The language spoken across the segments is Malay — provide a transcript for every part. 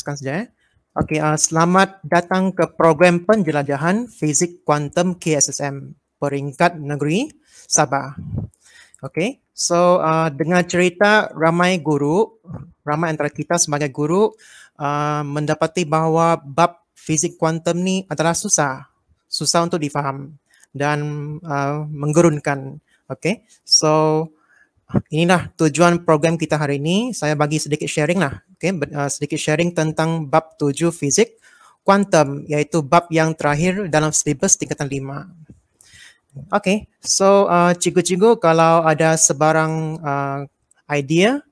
teruskan saja. Okey, selamat datang ke program penjelajahan Fizik Kuantum KSSM peringkat negeri Sabah. Okey, so dengar cerita ramai antara kita sebagai guru mendapati bahawa bab fizik kuantum ni adalah susah untuk difaham dan menggerunkan. Okey, so inilah tujuan program kita hari ini. Saya bagi sedikit sharing lah. Okay? Sedikit sharing tentang bab 7 fizik kuantum, iaitu bab yang terakhir dalam silibus tingkatan 5. Okay, so cikgu-cikgu kalau ada sebarang idea,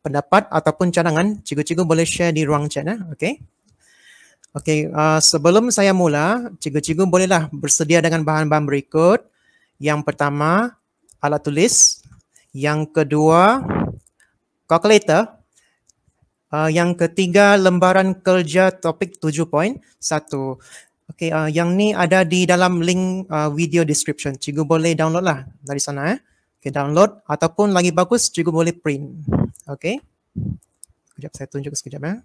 pendapat ataupun cadangan, cikgu-cikgu boleh share di ruang chat. Okay? Okay, sebelum saya mula, cikgu-cikgu bolehlah bersedia dengan bahan-bahan berikut. Yang pertama, alat tulis. Yang kedua, kalkulator. Yang ketiga, lembaran kerja topik 7.1. Okey, yang ni ada di dalam link video description. Cikgu boleh download lah dari sana. Okey, download ataupun lagi bagus, cikgu boleh print. Okey. Sekejap, saya tunjuk sekejap ya.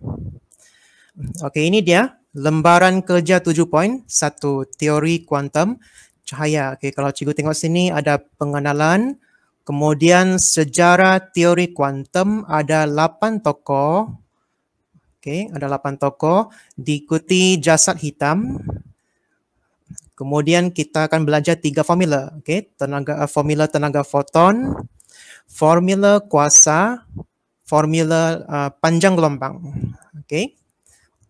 Okey, ini dia. Lembaran kerja 7.1, teori kuantum cahaya. Okey, kalau cikgu tengok sini ada pengenalan, kemudian sejarah teori kuantum, ada 8 tokoh. Okey, ada 8 tokoh, diikuti jasad hitam. Kemudian kita akan belajar 3 formula. Okey, formula tenaga foton, formula kuasa, formula panjang gelombang. Okey.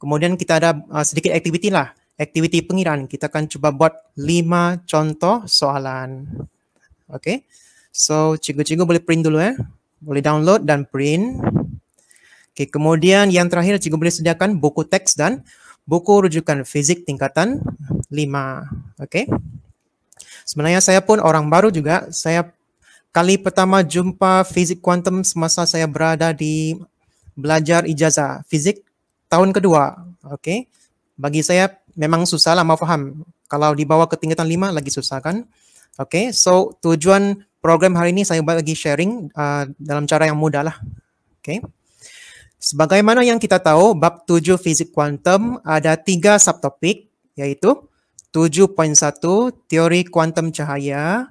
Kemudian kita ada sedikit aktiviti lah. Aktiviti pengiraan. Kita akan cuba buat 5 contoh soalan. Okey. So, cikgu-cikgu boleh print dulu ya. Boleh download dan print. Okey, kemudian yang terakhir cikgu boleh sediakan buku teks dan buku rujukan fizik tingkatan 5. Okey. Sebenarnya saya pun orang baru juga. Saya kali pertama jumpa fizik kuantum semasa saya berada di belajar ijazah fizik tahun kedua. Okey. Bagi saya memang susah lah mau faham. Kalau dibawa ke tingkatan 5 lagi susah kan. Okey. So tujuan program hari ini saya bagi sharing dalam cara yang mudah lah. Okey. Sebagaimana yang kita tahu, bab 7 fizik kuantum ada 3 subtopik, iaitu 7.1 teori kuantum cahaya,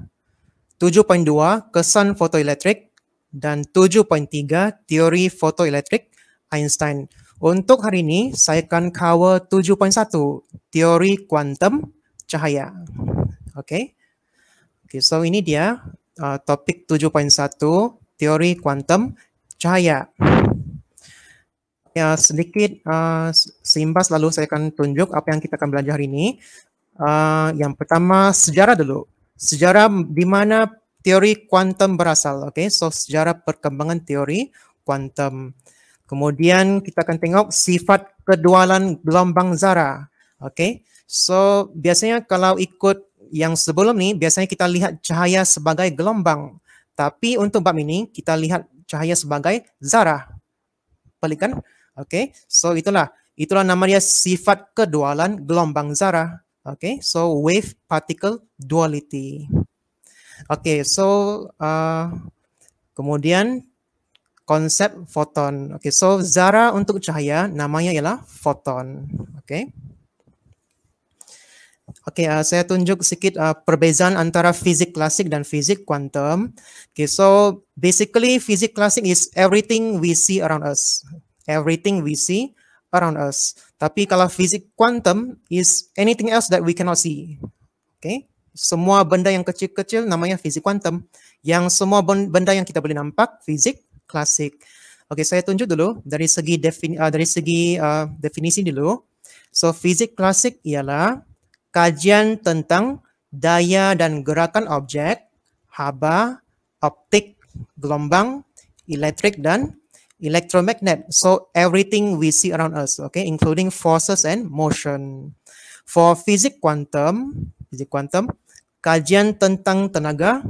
7.2 kesan fotoelektrik, dan 7.3 teori fotoelektrik Einstein. Untuk hari ini, saya akan cover 7.1 teori kuantum cahaya. Okey. Okay, so ini dia topik 7.1 teori kuantum cahaya. Ya, sedikit seimbas lalu saya akan tunjuk apa yang kita akan belajar hari ini. Yang pertama, sejarah dulu. Sejarah di mana teori kuantum berasal. Okay, so sejarah perkembangan teori kuantum. Kemudian kita akan tengok sifat kedualan gelombang zarah. Okay, so biasanya kalau ikut yang sebelum ni, biasanya kita lihat cahaya sebagai gelombang. Tapi untuk bab ini, kita lihat cahaya sebagai zarah. Pelik kan? Okay, so itulah nama dia sifat kedualan gelombang zarah. Okay, so wave particle duality. Okay, so kemudian konsep foton. Okay, so zarah untuk cahaya namanya ialah foton. Okay. Okay, saya tunjuk sedikit perbezaan antara fizik klasik dan fizik kuantum. Okay, so basically fizik klasik is everything we see around us. Everything we see around us. Tapi kalau fizik kuantum is anything else that we cannot see. Okay, semua benda yang kecil-kecil namanya fizik kuantum. Yang semua benda yang kita boleh nampak fizik klasik. Okay, saya tunjuk dulu dari segi definisi dulu. So fizik klasik ialah kajian tentang daya dan gerakan objek, haba, optik, gelombang, elektrik dan electromagnet. So everything we see around us, okay, including forces and motion. For fizik kuantum, kajian tentang tenaga,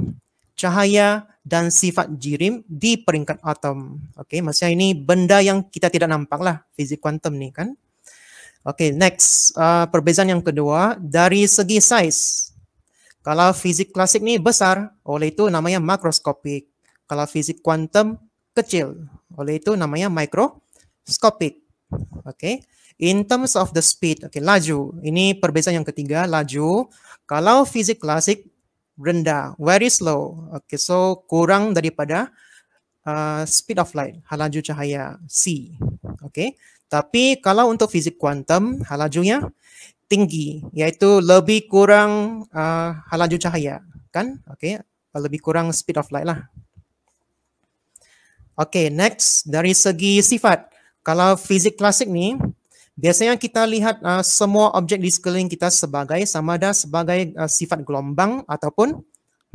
cahaya dan sifat jirim di peringkat atom. Okay, maksudnya ini benda yang kita tidak nampak lah, fizik kuantum ni kan. Okay, next, perbezaan yang kedua dari segi size. Kalau fizik klasik ni besar, oleh itu namanya makroskopik. Kalau fizik kuantum kecil, oleh itu namanya mikroskopik. Okay. In terms of the speed, okay, laju. Ini perbezaan yang ketiga, laju. Kalau fisik klasik rendah, very slow. Okay, so kurang daripada speed of light, laju cahaya c. Okay. Tapi kalau untuk fisik kuantum, lajunya tinggi, yaitu lebih kurang laju cahaya, kan? Okay, lebih kurang speed of light lah. Okay, next dari segi sifat. Kalau fisik klasik ni, biasanya kita lihat semua objek di sekeliling kita sebagai sama ada sebagai sifat gelombang ataupun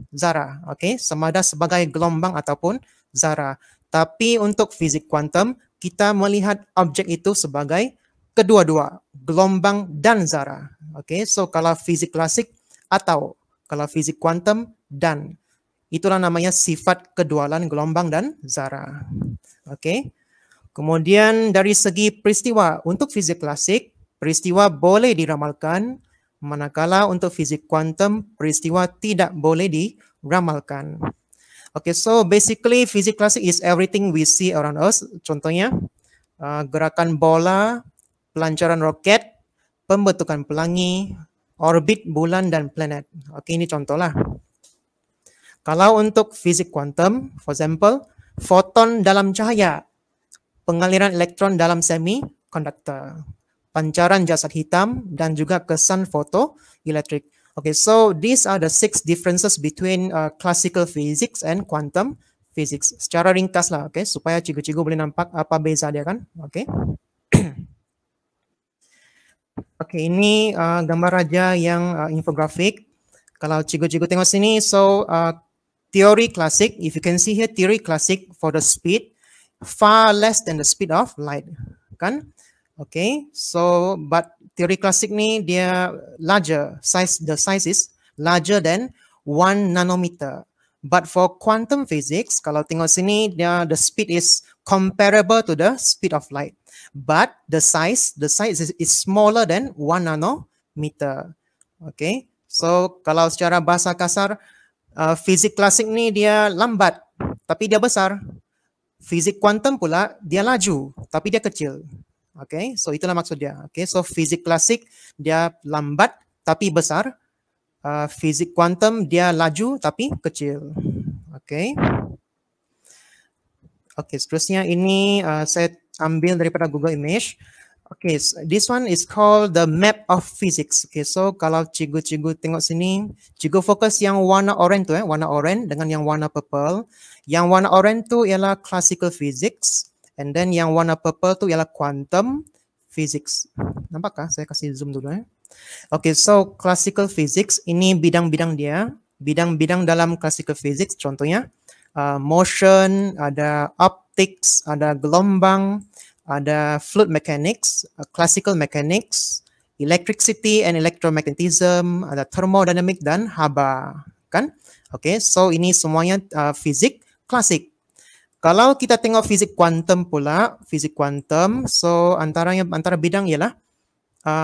zarah. Okay, sama ada sebagai gelombang ataupun zarah. Tapi untuk fisik kuantum, kita melihat objek itu sebagai kedua-dua, gelombang dan zarah. Okay, so kalau fisik klasik atau kalau fisik kuantum dan. Itulah namanya sifat kedualan gelombang dan zarah. Okay. Kemudian dari segi peristiwa, untuk fisik klasik, peristiwa boleh diramalkan, manakala untuk fisik kuantum, peristiwa tidak boleh diramalkan. Okay, so basically fisik klasik is everything we see around us. Contohnya, gerakan bola, pelancaran roket, pembentukan pelangi, orbit bulan dan planet. Okay, ini contohlah. Kalau untuk fisik kuantum, for example, foton dalam cahaya, pengaliran elektron dalam semikonduktor, pancaran jasad hitam, dan juga kesan fotoelektrik. Okay, so these are the 6 differences between classical physics and quantum physics. Secara ringkas lah, okay, supaya cikgu-cikgu boleh nampak apa beza dia kan. Okay. Okay, ini gambar raja yang infografik. Kalau cikgu-cikgu tengok sini, so theory classic, if you can see here, theory classic for the speed, far less than the speed of light, kan? Okay, so but theory classic ni dia larger, the size is larger than 1 nanometer. But for quantum physics, kalau tengok sini, the speed is comparable to the speed of light. But the size is smaller than 1 nanometer. Okay, so kalau secara bahasa kasar, fisik klasik ni dia lambat, tapi dia besar. Fisik kuantum pula dia laju, tapi dia kecil. Okay, so itulah maksud dia. Okay, so fisik klasik dia lambat tapi besar. Fisik kuantum dia laju tapi kecil. Okay. Okay, seterusnya ini saya ambil daripada Google Image. Okay, so this one is called the map of physics. Okay, so kalau cikgu-cikgu tengok sini, cikgu fokus yang warna orange tu, warna orange dengan yang warna purple. Yang warna orange tu ialah classical physics, and then yang warna purple tu ialah quantum physics. Nampakkah? Saya kasih zoom dulu. Okay, so classical physics ini bidang-bidang dia, bidang-bidang dalam classical physics. Contohnya motion, ada optics, ada gelombang, ada fluid mechanics, classical mechanics, electricity and electromagnetism, ada thermodynamic dan haba, kan? Okay, so ini semuanya fisik klasik. Kalau kita tengok fisik kuantum pula, fisik kuantum, so antara bidang ialah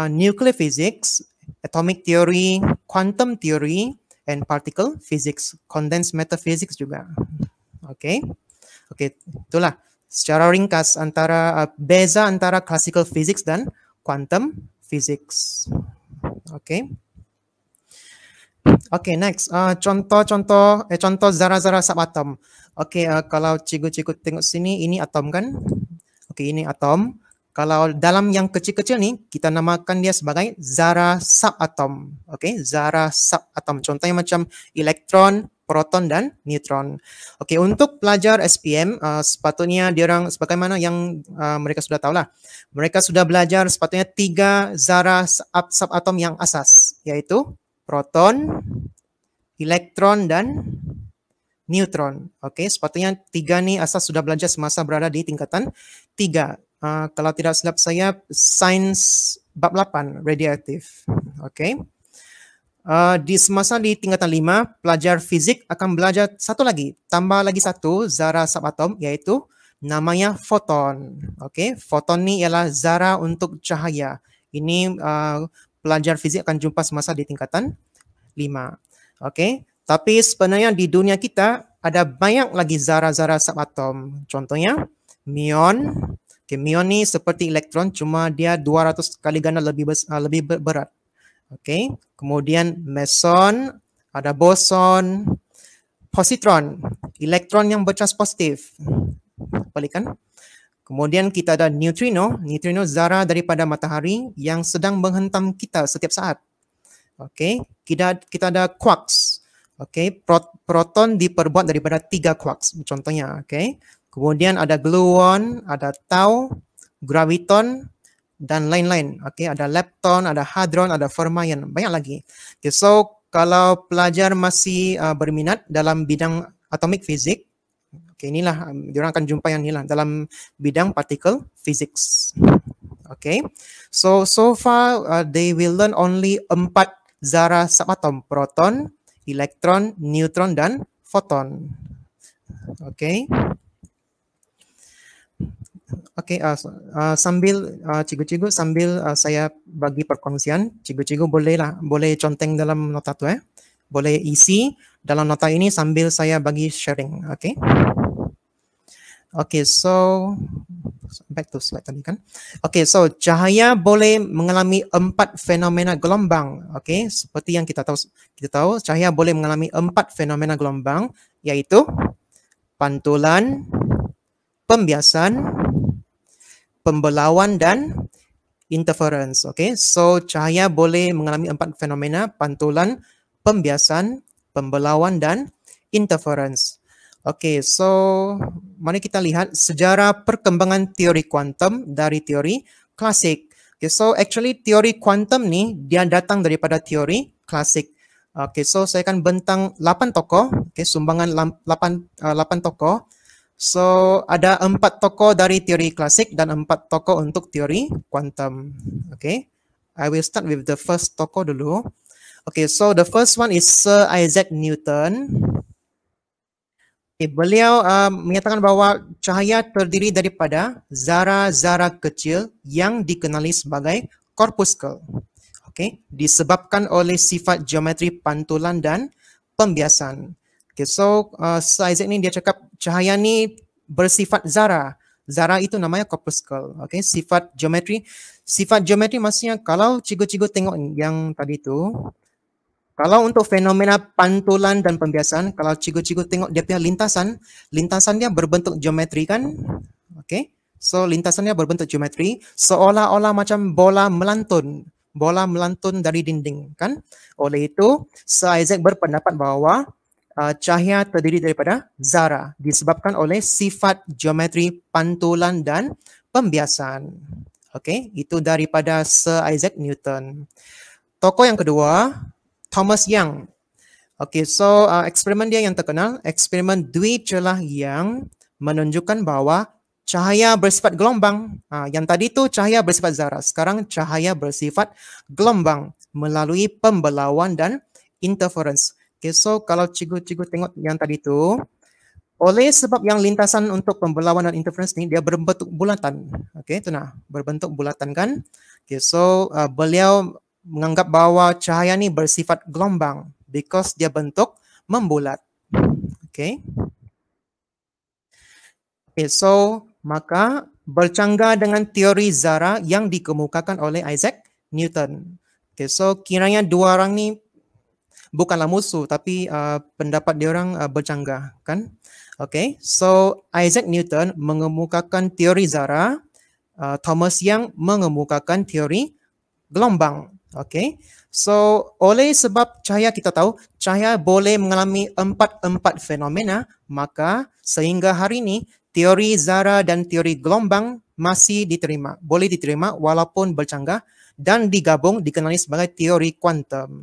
nuclear physics, atomic theory, quantum theory, and particle physics, condensed matter physics juga. Okay, okay, itulah. Secara ringkas beza antara classical physics dan quantum physics. Okay. Okay, next. Contoh zarah-zarah subatom. Okay, kalau cikgu-cikgu tengok sini, ini atom kan? Okay, ini atom. Kalau dalam yang kecil-kecil ni, kita namakan dia sebagai zarah subatom. Okay, zarah subatom. Contohnya macam elektron, proton dan neutron. Okey, untuk pelajar SPM sepatutnya diorang sebagaimana yang mereka sudah tahulah. Mereka sudah belajar sepatutnya 3 zarah subatom yang asas, iaitu proton, elektron dan neutron. Okey, sepatutnya 3 ni asas sudah belajar semasa berada di tingkatan 3. Kalau tidak silap saya sains bab 8 radioaktif. Okey. Di semasa di tingkatan 5, pelajar fizik akan belajar satu lagi, tambah lagi satu zarah subatom, iaitu namanya foton. Okey, foton ni ialah zarah untuk cahaya. Ini pelajar fizik akan jumpa semasa di tingkatan 5. Okey, tapi sebenarnya di dunia kita ada banyak lagi zarah-zarah subatom. Contohnya muon. Okay, muon ni seperti elektron, cuma dia 200 kali ganda lebih berat. Okay, kemudian meson, ada boson, positron, elektron yang bercas positif. Balikan. Kemudian kita ada neutrino, neutrino zarah daripada matahari yang sedang menghentam kita setiap saat. Okay, kita ada quarks. Okay, proton diperbuat daripada 3 quarks contohnya. Okay, kemudian ada gluon, ada tau, graviton dan lain-lain. Okay, ada lepton, ada hadron, ada fermion, banyak lagi. Okay, so kalau pelajar masih berminat dalam bidang atomic physics, okay, inilah diorang akan jumpa yang inilah dalam bidang particle physics. Okay, so far they will learn only 4 zarah subatom: proton, elektron, neutron, dan foton. Okay. Okay, sambil cikgu-cikgu sambil saya bagi perkongsian, cikgu-cikgu boleh conteng dalam nota tu boleh isi dalam nota ini sambil saya bagi sharing. Okay. Okay, so back to slide tadi kan. Okay, so cahaya boleh mengalami 4 fenomena gelombang. Okay, seperti yang kita tahu cahaya boleh mengalami 4 fenomena gelombang, yaitu pantulan, pembiasan, pembelauan, dan interference. Okay, so cahaya boleh mengalami 4 fenomena: pantulan, pembiasan, pembelauan, dan interference. Okay, so mari kita lihat sejarah perkembangan teori kuantum dari teori klasik. Okay, so actually teori kuantum ni dia datang daripada teori klasik. Okay, so saya akan bentang 8 tokoh. Okay, sumbangan 8 tokoh. So ada 4 tokoh dari teori klasik dan 4 tokoh untuk teori kuantum. Okay, I will start with the first tokoh dulu. Okay, so the first one is Sir Isaac Newton. Beliau menyatakan bahawa cahaya terdiri daripada zarah-zarah kecil yang dikenali sebagai corpuscle. Okay, disebabkan oleh sifat geometri pantulan dan pembiasan. Okay, so Sir Isaac ni dia cakap cahaya ni bersifat zarah. Zarah itu namanya corpuscle. Okay, sifat geometri maksudnya kalau cikgu-cikgu tengok yang tadi tu, kalau untuk fenomena pantulan dan pembiasan, kalau cikgu-cikgu tengok dia punya lintasan dia berbentuk geometri kan? Okay, so lintasannya berbentuk geometri, seolah-olah macam bola melantun dari dinding kan? Oleh itu, Sir Isaac berpendapat bahawa cahaya terdiri daripada zarah disebabkan oleh sifat geometri pantulan dan pembiasan. Okay, itu daripada Sir Isaac Newton. Tokoh yang kedua, Thomas Young. Okay, so eksperimen dia yang terkenal, eksperimen Dwi celah Young, menunjukkan bahawa cahaya bersifat gelombang. Yang tadi tu cahaya bersifat zarah, sekarang cahaya bersifat gelombang melalui pembelauan dan interference. Okay, so kalau cikgu-cikgu tengok yang tadi tu, oleh sebab yang lintasan untuk pembelauan dan interference ni dia berbentuk bulatan. Okay, tu nah, berbentuk bulatan kan. Okay, so beliau menganggap bahawa cahaya ni bersifat gelombang because dia bentuk membulat. Okay. Okay, so maka bercanggah dengan teori zarah yang dikemukakan oleh Isaac Newton. Okay, so kiranya dua orang ni bukanlah musuh tapi pendapat dia orang bercanggah kan. Okay, so Isaac Newton mengemukakan teori zarah, Thomas Young mengemukakan teori gelombang. Okay, so oleh sebab cahaya kita tahu cahaya boleh mengalami 4 fenomena, maka sehingga hari ini teori zarah dan teori gelombang masih boleh diterima walaupun bercanggah dan digabung dikenali sebagai teori kuantum.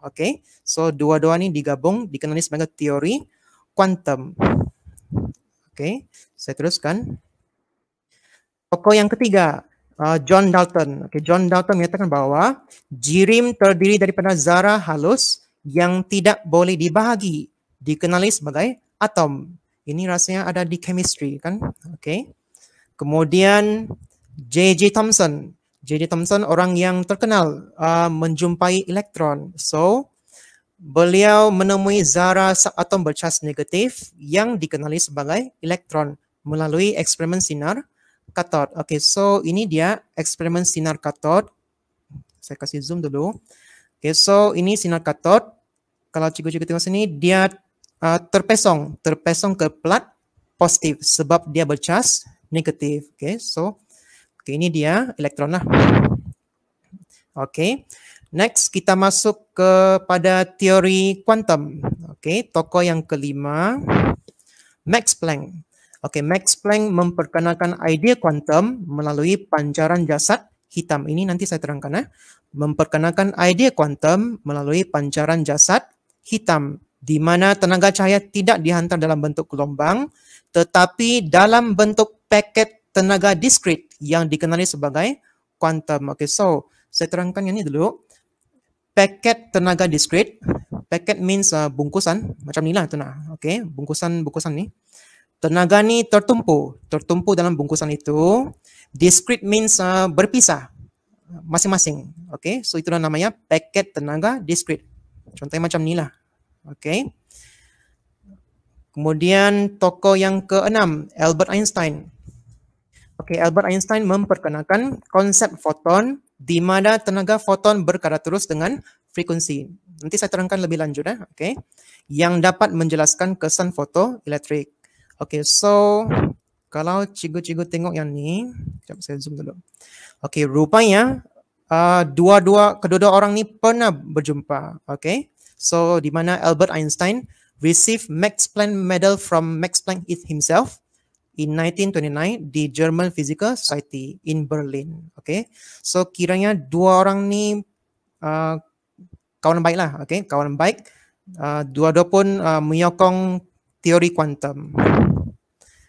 Okay, so dua-dua ni digabung dikenali sebagai teori kuantum. Okay, saya teruskan. Tokoh yang ketiga, John Dalton. Okay, John Dalton menyatakan bahawa jirim terdiri daripada zarah halus yang tidak boleh dibahagi, dikenali sebagai atom. Ini rasanya ada di chemistry kan? Okay. Kemudian J.J. Thomson. J.J. Thomson orang yang terkenal menjumpai elektron. So beliau menemui zarah subatom bercas negatif yang dikenali sebagai elektron melalui eksperimen sinar katod. Okay, so ini dia eksperimen sinar katod. Saya kasih zoom dulu. Okay, so ini sinar katod. Kalau cikgu-cikgu tengok sini, dia terpesong ke plat positif sebab dia bercas negatif. Okay, so ini dia elektron lah. Okay, next kita masuk kepada teori kuantum. Okay, tokoh yang kelima, Max Planck. Okay, Max Planck memperkenalkan idea kuantum melalui pancaran jasad hitam. Ini nanti saya terangkan. Memperkenalkan idea kuantum melalui pancaran jasad hitam, di mana tenaga cahaya tidak dihantar dalam bentuk gelombang, tetapi dalam bentuk paket tenaga diskrit yang dikenali sebagai kuantum. Okay, so saya terangkan yang ini dulu. Paket tenaga diskrit. Paket means bungkusan, macam ni lah tu nah. Okay, bungkusan ni. Tenaga ni tertumpu dalam bungkusan itu. Discrete means berpisah masing-masing. Okay, so itulah namanya paket tenaga discrete. Contohnya macam ni lah. Okay. Kemudian tokoh yang keenam, Albert Einstein. Okay, Albert Einstein memperkenalkan konsep foton di mana tenaga foton berkadar terus dengan frekuensi. Nanti saya terangkan lebih lanjut. Okay. Yang dapat menjelaskan kesan fotoelektrik. Okay, so kalau cikgu-cikgu tengok yang ni, sekejap saya zoom dulu. Okay, rupanya kedua-dua orang ni pernah berjumpa. Okay, so di mana Albert Einstein received Max Planck Medal from Max Planck himself in 1929 di German Physical Society in Berlin. Okay, so kiranya dua orang ni kawan baik lah. Okay, kawan baik. Dua-dua pun menyokong teori kuantum.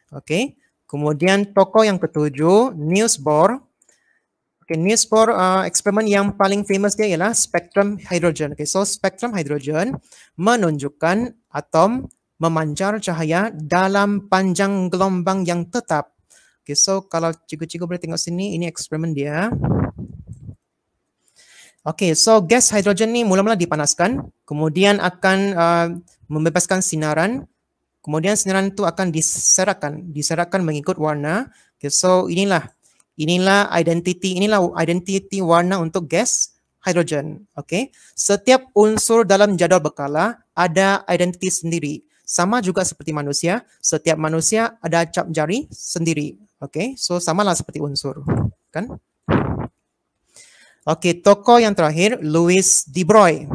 Okay. Kemudian tokoh yang ketujuh, Niels Bohr. Okay, Niels Bohr eksperimen yang paling famous dia ialah spektrum hidrogen. Okay, so spektrum hidrogen menunjukkan atom memancar cahaya dalam panjang gelombang yang tetap. Okay, so kalau cikgu-cikgu boleh tengok sini, ini eksperimen dia. Okay, so gas hidrogen ni mula-mula dipanaskan, kemudian akan membebaskan sinaran. Kemudian sinaran itu akan diseratkan mengikut warna. Okay, so inilah identiti warna untuk gas hidrogen. Okay, setiap unsur dalam jadual berkala ada identiti sendiri. Sama juga seperti manusia, setiap manusia ada cap jari sendiri. Okay, so samalah seperti unsur, kan? Okay, tokoh yang terakhir, Louis de Broglie.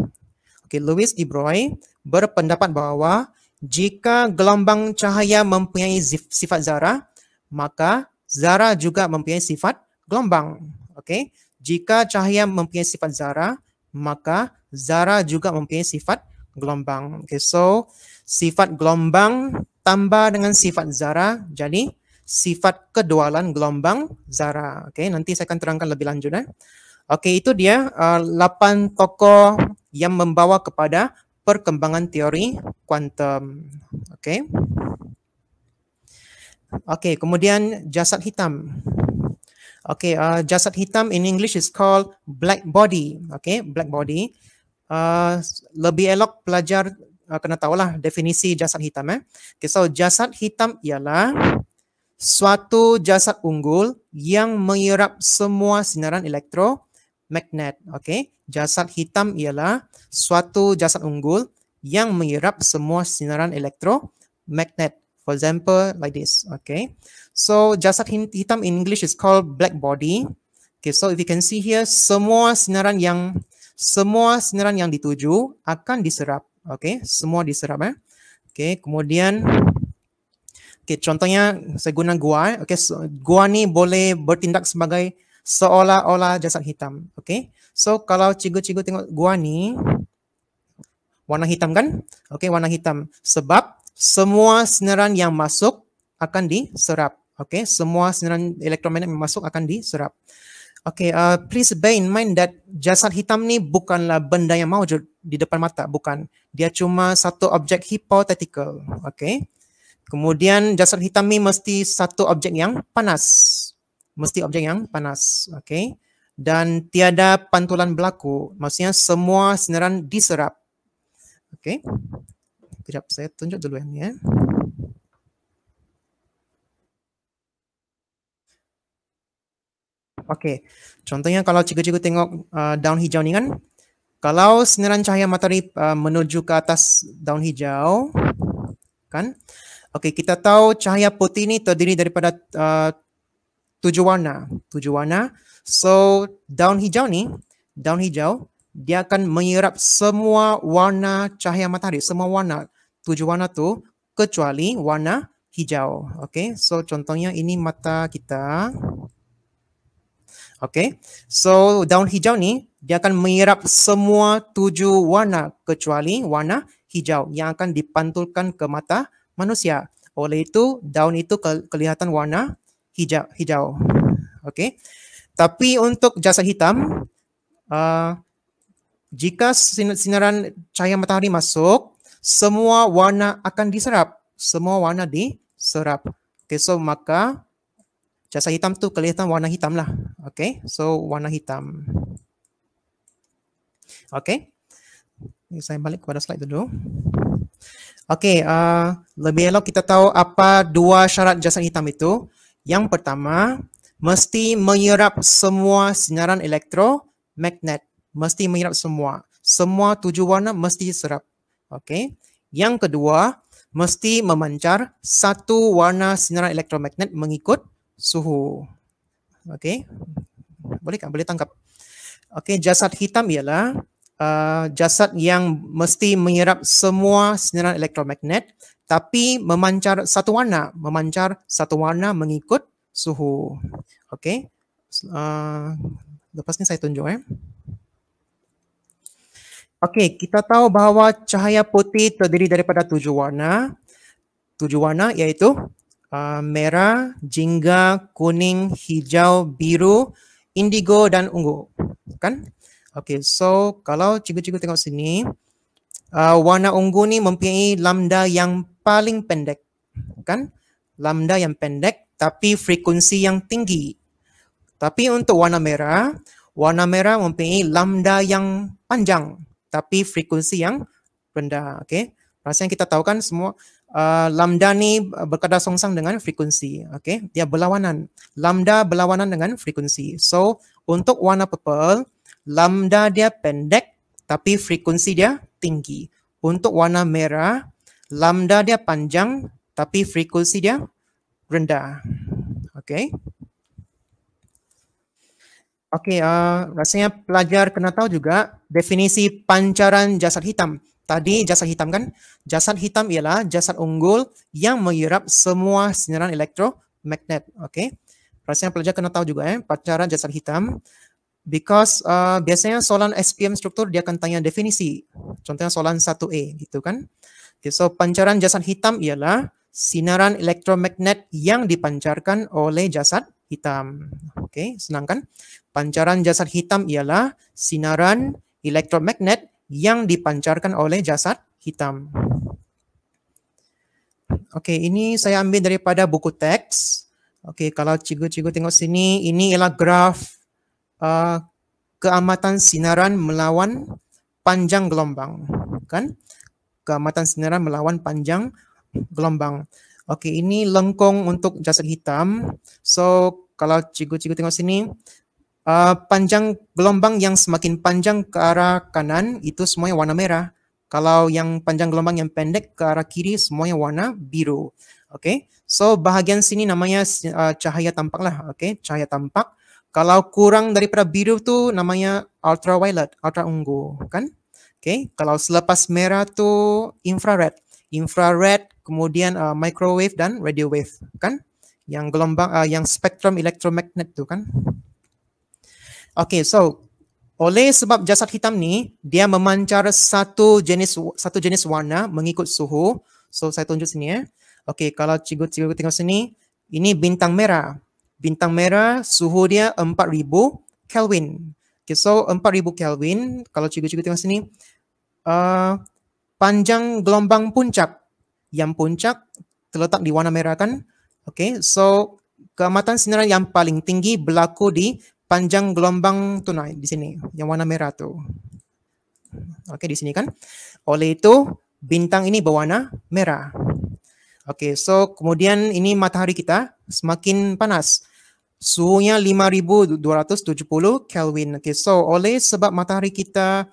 Okay, Louis de Broglie berpendapat bahawa jika gelombang cahaya mempunyai sifat zarah, maka zarah juga mempunyai sifat gelombang. Okay? Jika cahaya mempunyai sifat zarah, maka zarah juga mempunyai sifat gelombang. Okay, so sifat gelombang tambah dengan sifat zarah, jadi sifat kedualan gelombang zarah. Okay, nanti saya akan terangkan lebih lanjut. Okay, itu dia 8 tokoh yang membawa kepada perkembangan teori kuantum. Okay. Okay, kemudian jasad hitam. Okay, jasad hitam in English is called black body. Okay, black body. Lebih elok pelajar kena tahulah definisi jasad hitam. Okay, so jasad hitam ialah suatu jasad unggul yang menyerap semua sinaran elektromagnet. Okay, jasad hitam ialah suatu jasad unggul yang menyerap semua sinaran elektromagnet. For example, like this. Okay, so jasad hitam in English is called black body. Okay, so if you can see here, semua sinaran yang dituju akan diserap. Okay, semua diserap. Okay, kemudian, okay, contohnya saya guna gua. Okay, so, gua ni boleh bertindak sebagai seolah-olah jasad hitam. Okay, so kalau cikgu-cikgu tengok gua ni, warna hitam kan? Okay, warna hitam. Sebab semua sinaran yang masuk akan diserap. Okay, semua sinaran elektromagnet yang masuk akan diserap. Okay, please bear in mind that jasad hitam ni bukanlah benda yang mawjud di depan mata, bukan. Dia cuma satu objek hypothetical. Okay. Kemudian jasad hitam ni mesti satu objek yang panas. Mesti objek yang panas. Okay. Dan tiada pantulan berlaku. Maksudnya semua sinaran diserap. Okay. Sekejap, saya tunjuk dulu yang ni. Okey. Contohnya kalau cikgu-cikgu tengok daun hijau ni kan, kalau sinaran cahaya matahari menuju ke atas daun hijau, kan? Okey, kita tahu cahaya putih ni terdiri daripada 7 warna. 7 warna. So, daun hijau dia akan menyerap semua warna cahaya matahari, semua warna. 7 warna tu kecuali warna hijau. Okey, so contohnya ini mata kita. Okey, so daun hijau ni dia akan menyerap semua 7 warna kecuali warna hijau yang akan dipantulkan ke mata manusia. Oleh itu, daun itu kelihatan warna hijau. Okey, tapi untuk jasad hitam, jika sinaran cahaya matahari masuk, semua warna akan diserap. Semua warna diserap. Okey, so maka jasad hitam tu kelihatan warna hitam lah. Okay, so warna hitam. Okay, saya balik kepada slide dulu. Okay, lebih elok kita tahu apa 2 syarat jasad hitam itu. Yang pertama, mesti menyerap semua sinaran elektromagnet. Mesti menyerap semua. Semua 7 warna mesti diserap. Okay. Yang kedua, mesti memancar satu warna sinaran elektromagnet mengikut suhu. Okey. Boleh tak? Boleh tangkap. Okey, jasad hitam ialah jasad yang mesti menyerap semua sinaran elektromagnet tapi memancar satu warna mengikut suhu. Okey. Lepas ni saya tunjuk Okey, kita tahu bahawa cahaya putih terdiri daripada 7 warna. 7 warna iaitu merah, jingga, kuning, hijau, biru, indigo dan ungu. Kan? Okey, so kalau cikgu-cikgu tengok sini, warna ungu ni mempunyai lambda yang paling pendek. Kan? Lambda yang pendek tapi frekuensi yang tinggi. Tapi untuk warna merah mempunyai lambda yang panjang tapi frekuensi yang rendah. Okey. Rasanya kita tahu kan semua lambda ni berkadar songsang dengan frekuensi. Okey, dia berlawanan. Lambda berlawanan dengan frekuensi. So, untuk warna purple, lambda dia pendek tapi frekuensi dia tinggi. Untuk warna merah, lambda dia panjang tapi frekuensi dia rendah. Okey. Okey, rasanya pelajar kena tahu juga definisi pancaran jasad hitam. Tadi jasad hitam kan? Jasad hitam ialah jasad unggul yang menyerap semua sinaran elektromagnet. Okey. Rasanya pelajar kena tahu juga pancaran jasad hitam. Because biasanya soalan SPM struktur dia akan tanya definisi. Contohnya soalan 1A gitu kan. Okay, so pancaran jasad hitam ialah sinaran elektromagnet yang dipancarkan oleh jasad hitam. Okey, senang kan? Pancaran jasad hitam ialah sinaran elektromagnet yang dipancarkan oleh jasad hitam. Okey, ini saya ambil daripada buku teks. Okey, kalau cikgu-cikgu tengok sini, ini ialah graf keamatan sinaran melawan panjang gelombang, kan? Keamatan sinaran melawan panjang gelombang. Okey, ini lengkung untuk jasad hitam. So, kalau cikgu-cikgu tengok sini, panjang gelombang yang semakin panjang ke arah kanan itu semuanya warna merah. Kalau yang panjang gelombang yang pendek ke arah kiri semuanya warna biru. Okey. So bahagian sini namanya cahaya tampak lah. Okey, cahaya tampak. Kalau kurang daripada biru tu namanya ultraviolet, ultra ungu, kan? Okey. Kalau selepas merah tu infrared. Infrared, kemudian microwave dan radio wave, kan? Yang gelombang yang spektrum elektromagnet tu kan. Okey, so oleh sebab jasad hitam ni dia memancar satu jenis warna mengikut suhu. So saya tunjuk sini Okey, kalau cikgu tengok sini, ini bintang merah. Bintang merah suhu dia 4000 Kelvin. Okay, so 4000 Kelvin, kalau cikgu tengok sini, panjang gelombang puncak. Yang puncak terletak di warna merah kan. Okey, so keamatan sinaran yang paling tinggi berlaku di panjang gelombang tunai di sini, yang warna merah tu. Okey, di sini kan. Oleh itu, bintang ini berwarna merah. Okey, so kemudian ini matahari kita semakin panas. Suhunya 5270 Kelvin. Okay, so oleh sebab matahari kita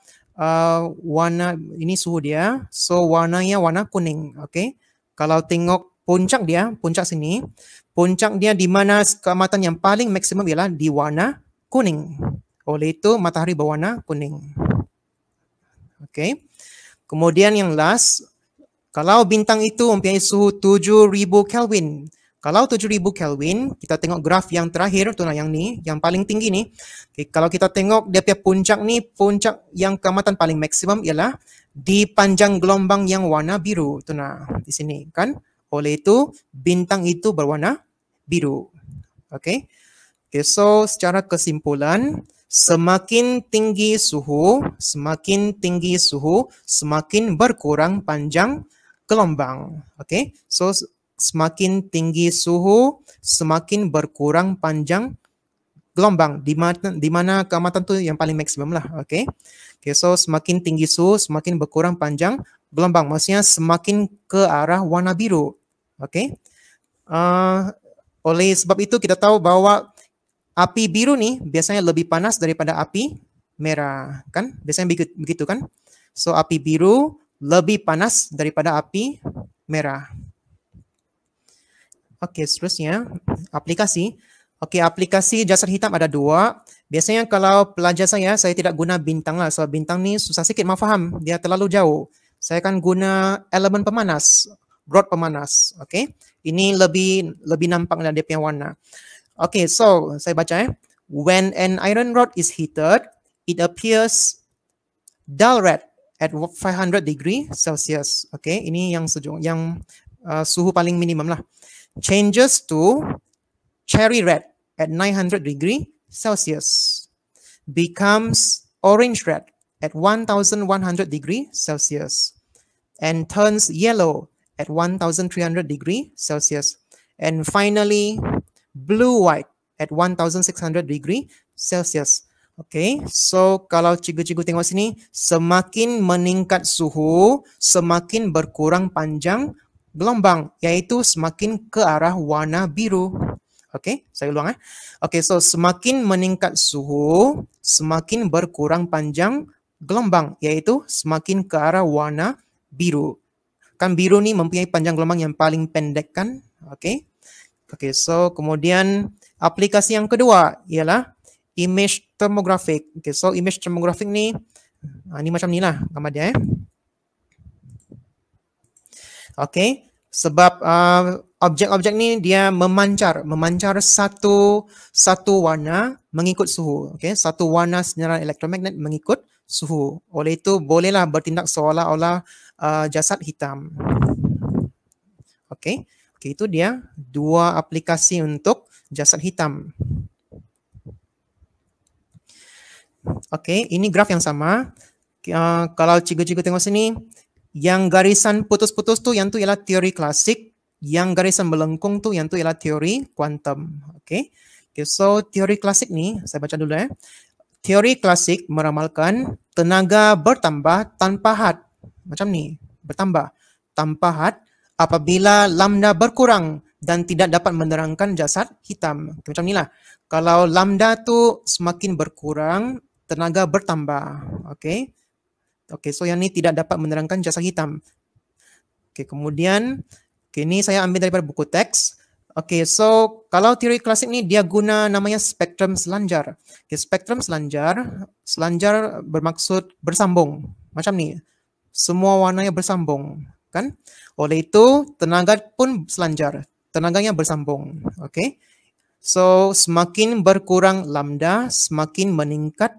warna ini suhu dia, so warnanya warna kuning. Okay, kalau tengok puncak dia, puncak sini, puncak dia di mana keamatan yang paling maksimum ialah di warna kuning. Oleh itu matahari berwarna kuning. Okay, kemudian yang last, kalau bintang itu mempunyai suhu 7000 Kelvin. Kalau 7000 Kelvin, kita tengok graf yang terakhir tu, yang ni, yang paling tinggi ni. Okay, kalau kita tengok dia punya puncak ni, puncak yang keamatan paling maksimum ialah di panjang gelombang yang warna biru tu, di sini kan. Oleh itu bintang itu berwarna biru. Okay. Okay, so secara kesimpulan, semakin tinggi suhu, semakin berkurang panjang gelombang. Okay, so semakin tinggi suhu, semakin berkurang panjang gelombang. Di mana keamatan tu yang paling maksimum lah. Okay, okay, so semakin tinggi suhu, semakin berkurang panjang gelombang. Maksudnya semakin ke arah warna biru. Okay, oleh sebab itu kita tahu bahawa api biru ni biasanya lebih panas daripada api merah, kan? Biasanya begitu kan? So api biru lebih panas daripada api merah. Okey, seterusnya aplikasi. Okey, aplikasi jasad hitam ada dua. Biasanya kalau pelajar saya tidak guna bintang lah. So bintang ni susah sikit faham, dia terlalu jauh. Saya akan guna elemen pemanas, rod pemanas. Okey, ini lebih nampak dia punya warna. Okay, so saya baca. When an iron rod is heated, it appears dull red at 500 degree Celsius. Okay, ini yang sejuk, yang suhu paling minimum lah. Changes to cherry red at 900 degree Celsius. Becomes orange red at 1100 degree Celsius. And turns yellow at 1300 degree Celsius. And finally, blue-white at 1600 degree Celsius. Okay, so kalau cikgu-cikgu tengok sini, semakin meningkat suhu, semakin berkurang panjang gelombang, iaitu semakin ke arah warna biru. Okay, saya ulang. Okay, so semakin meningkat suhu, semakin berkurang panjang gelombang, iaitu semakin ke arah warna biru. Kan biru ni mempunyai panjang gelombang yang paling pendek kan? Okay. Okay, so kemudian aplikasi yang kedua ialah image thermographic. Okay, so image thermographic ni, ni macam ni lah gambar dia. Okay, sebab objek-objek ni dia memancar satu warna mengikut suhu. Okay, satu warna senaran elektromagnet mengikut suhu. Oleh itu bolehlah bertindak seolah-olah jasad hitam. Okay. Okay, itu dia dua aplikasi untuk jasad hitam. Okay, ini graf yang sama. Kalau cikgu-cikgu tengok sini, yang garisan putus-putus tu, yang tu ialah teori klasik. Yang garisan melengkung tu, yang tu ialah teori kuantum. Okay. Okay, so teori klasik ni, saya baca dulu . Teori klasik meramalkan tenaga bertambah tanpa had. Macam ni, bertambah tanpa had apabila lambda berkurang dan tidak dapat menerangkan jasad hitam. Macam inilah. Kalau lambda tu semakin berkurang, tenaga bertambah. Okay. Okay, so yang ni tidak dapat menerangkan jasad hitam. Okay, kemudian, okay, ni saya ambil daripada buku teks. Okay, so kalau teori klasik ni dia guna namanya spektrum selanjar. Okay, spektrum selanjar bermaksud bersambung. Macam ni. Semua warnanya bersambung. Kan? Oleh itu, tenaga pun selanjar. Tenaganya bersambung. Okay. So, semakin berkurang lambda, semakin meningkat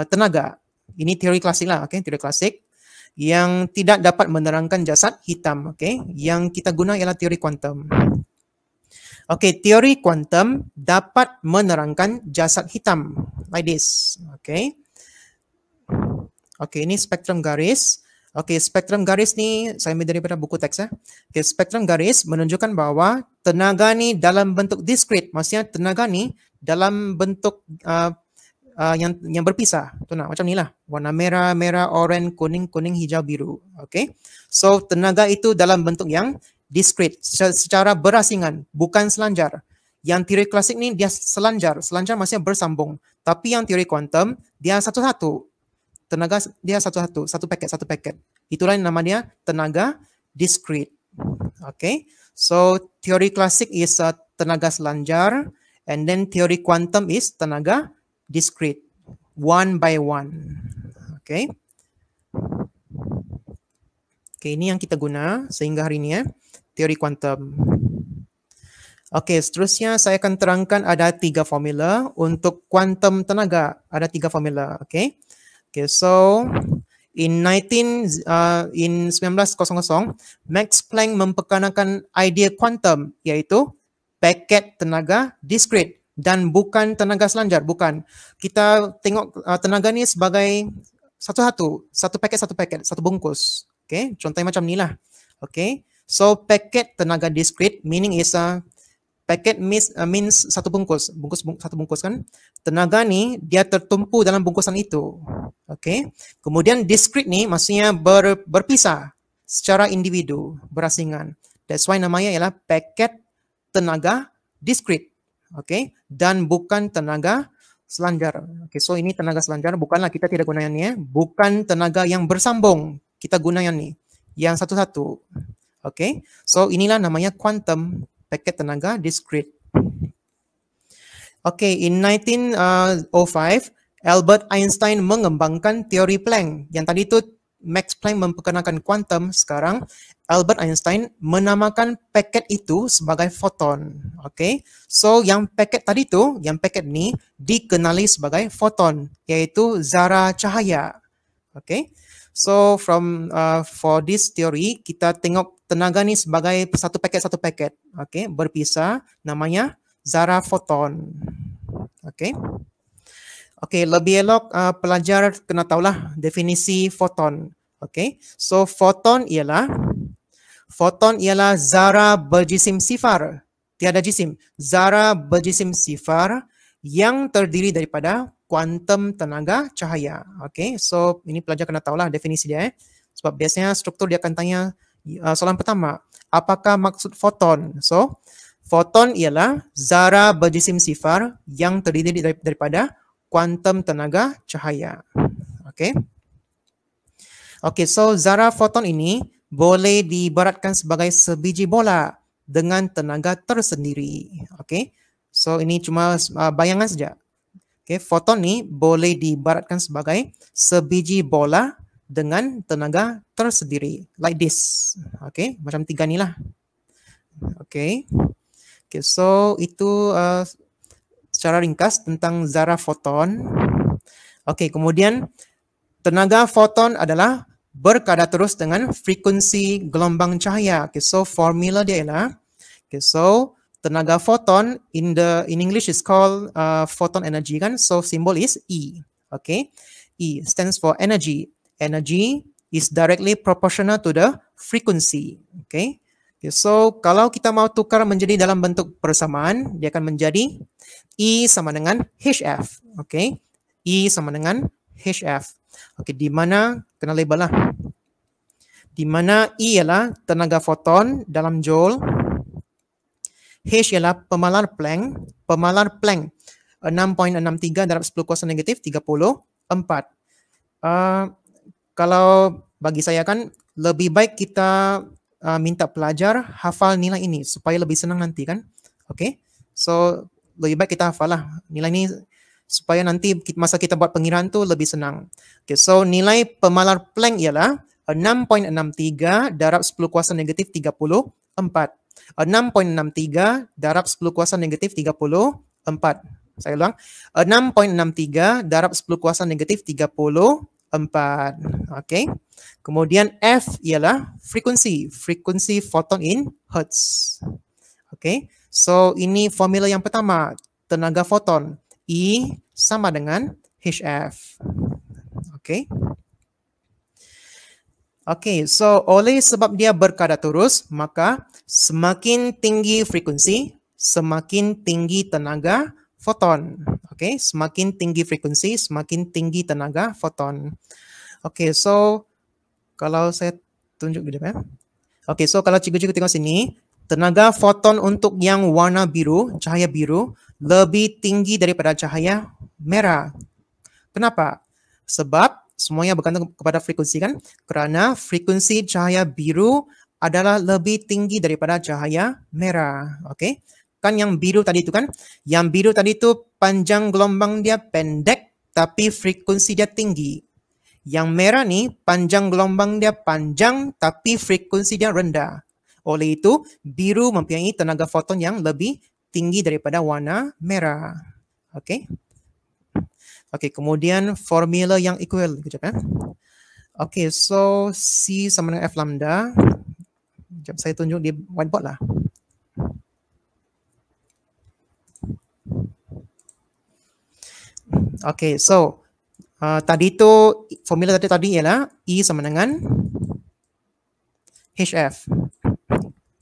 tenaga. Ini teori klasik lah. Okay. Teori klasik yang tidak dapat menerangkan jasad hitam. Okay. Yang kita guna ialah teori kuantum. Okay. Teori kuantum dapat menerangkan jasad hitam. Like this. Okay. Okay. Ini spektrum garis. Okey, spektrum garis ni saya ambil daripada buku teks . Okey, spektrum garis menunjukkan bahawa tenaga ni dalam bentuk diskret. Maksudnya tenaga ni dalam bentuk yang berpisah. Tu macam ni lah. Warna merah, merah, oranye, kuning, kuning, hijau, biru. Okey. So tenaga itu dalam bentuk yang diskret, secara berasingan, bukan selanjar. Yang teori klasik ni dia selanjar maksudnya bersambung. Tapi yang teori kuantum dia satu-satu. Tenaga dia satu-satu, satu paket. Itulah yang nama dia tenaga discrete. Okay, so teori klasik is tenaga selanjar, and then teori kuantum is tenaga discrete, one by one. Okay. Okay, ini yang kita guna sehingga hari ini ya, teori kuantum. Oke, seterusnya saya akan terangkan ada 3 formula untuk kuantum tenaga. Ada 3 formula, oke. Oke, so in 1900, Max Planck memperkenalkan idea kuantum, yaitu paket tenaga discrete dan bukan tenaga selanjar, bukan. Kita tengok tenaga ni sebagai satu paket, satu bungkus. Oke, contohnya macam ni lah. Oke, so paket tenaga discrete meaning is paket means satu bungkus satu bungkus kan. Tenaga ni dia tertumpu dalam bungkusan itu. Okey. Kemudian discrete ni maksudnya berpisah secara individu, berasingan. That's why namanya ialah paket tenaga discrete. Okey, dan bukan tenaga selanjar. Okey, so ini tenaga selanjar, bukanlah, kita tidak guna yang ni ya. Bukan tenaga yang bersambung. Kita guna yang ni, yang satu-satu. Okey. So inilah namanya quantum, paket tenaga discrete. Okay, in 1905, Albert Einstein mengembangkan teori Planck. Yang tadi itu Max Planck memperkenalkan kuantum, sekarang Albert Einstein menamakan paket itu sebagai foton. Okay, so yang paket tadi itu, yang paket ni dikenali sebagai foton, yaitu zarah cahaya. Okay, so for this theory, kita tengok tenaga ni sebagai satu paket, okay, berpisah, namanya zarah foton. Okay. Okay, lebih elok pelajar kena tahulah definisi foton. Okay, so foton ialah zarah berjisim sifar, tiada jisim, zarah berjisim sifar yang terdiri daripada kuantum tenaga cahaya. Okay, so ini pelajar kena tahulah definisi dia. Sebab biasanya struktur dia akan tanya soalan pertama, apakah maksud foton? So, foton ialah zarah berjisim sifar yang terdiri daripada kuantum tenaga cahaya. Okay. Okay, so zarah foton ini boleh diibaratkan sebagai sebiji bola dengan tenaga tersendiri. Okay, so ini cuma bayangan saja. Okay, foton ni boleh diibaratkan sebagai sebiji bola dengan tenaga tersendiri, like this. Okay, macam 3 ni lah. Okay. Okay, so itu secara ringkas tentang zarah foton. Okay, kemudian tenaga foton adalah berkadar terus dengan frekuensi gelombang cahaya. Okay, so formula dia ialah, okay, so tenaga foton in English is called photon energy kan. So symbol is E. Okay, E stands for energy. Energy is directly proportional to the frequency. Okay. Okay, so kalau kita mau tukar menjadi dalam bentuk persamaan, dia akan menjadi E sama dengan HF. Okay, E sama dengan HF. Okay, di mana kena label lah. Di mana E ialah tenaga foton dalam joule, H ialah pemalar Planck. Pemalar Planck 6.63 darab 10 kuasa negatif 34. Kalau bagi saya kan lebih baik kita minta pelajar hafal nilai ini supaya lebih senang nanti kan. Okay, so lebih baik kita hafal lah nilai ini supaya nanti masa kita buat pengiraan tu lebih senang. Okay, so nilai pemalar Planck ialah 6.63 darab 10 kuasa negatif 34. 6.63 darab 10 kuasa negatif 34. Saya ulang, 6.63 darab 10 kuasa negatif 34. Okay. Kemudian F ialah frekuensi foton in Hertz. Okay. So ini formula yang pertama, tenaga foton. E sama dengan HF. Okay. Okay, so oleh sebab dia berkadar terus, maka semakin tinggi frekuensi, semakin tinggi tenaga foton. Okay, semakin tinggi frekuensi, semakin tinggi tenaga foton. Okay, so kalau saya tunjuk di depan. Okay, so kalau cikgu-cikgu tengok sini, tenaga foton untuk yang warna biru, cahaya biru, lebih tinggi daripada cahaya merah. Kenapa? Sebab semuanya bergantung kepada frekuensi kan? Kerana frekuensi cahaya biru adalah lebih tinggi daripada cahaya merah. Okey? Kan yang biru tadi itu kan? Yang biru tadi itu panjang gelombang dia pendek tapi frekuensi dia tinggi. Yang merah ni panjang gelombang dia panjang tapi frekuensi dia rendah. Oleh itu, biru mempunyai tenaga foton yang lebih tinggi daripada warna merah. Okey? Okey, kemudian formula yang equivalent. Kejap ya. Okey, so C sama dengan F lambda. Sekejap saya tunjuk di whiteboard lah. Okey, so tadi tu formula tadi ialah E sama dengan HF.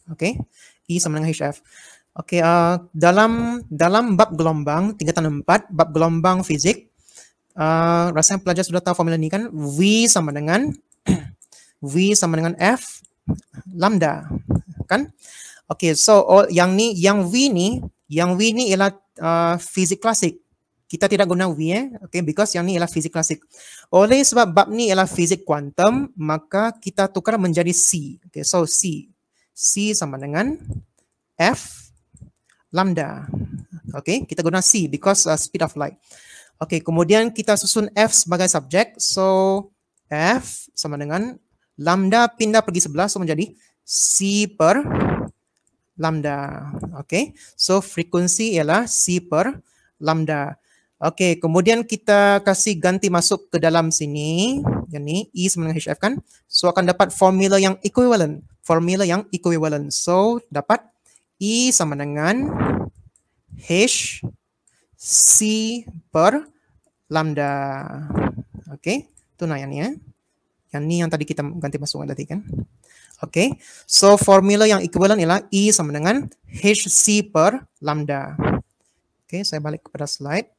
Okey, E sama dengan HF. Okey, dalam bab gelombang tingkatan 4, bab gelombang fizik, rasanya pelajar sudah tahu formula ni kan? V sama dengan V sama dengan F lambda, kan? Okey, so yang V ni ialah fizik klasik. Kita tidak guna V okay, because yang ni ialah fizik klasik. Oleh sebab bab ni ialah fizik kuantum, maka kita tukar menjadi C. Okay, so C sama dengan F lambda. Okay, kita guna C because speed of light. Okay, kemudian kita susun F sebagai subjek. So F sama dengan lambda pindah pergi sebelah, so menjadi C per lambda. Okay, so frekuensi ialah C per lambda. Okey, kemudian kita kasih ganti masuk ke dalam sini. Yang ni E sama dengan HF kan? So akan dapat formula yang equivalent. So dapat E sama dengan H C per lambda. Okey, tu nah yang ni ya. Yang ni yang tadi kita ganti masuk tadi kan? Okey, so formula yang equivalent ialah E sama dengan H C per lambda. Okey, saya balik kepada slide.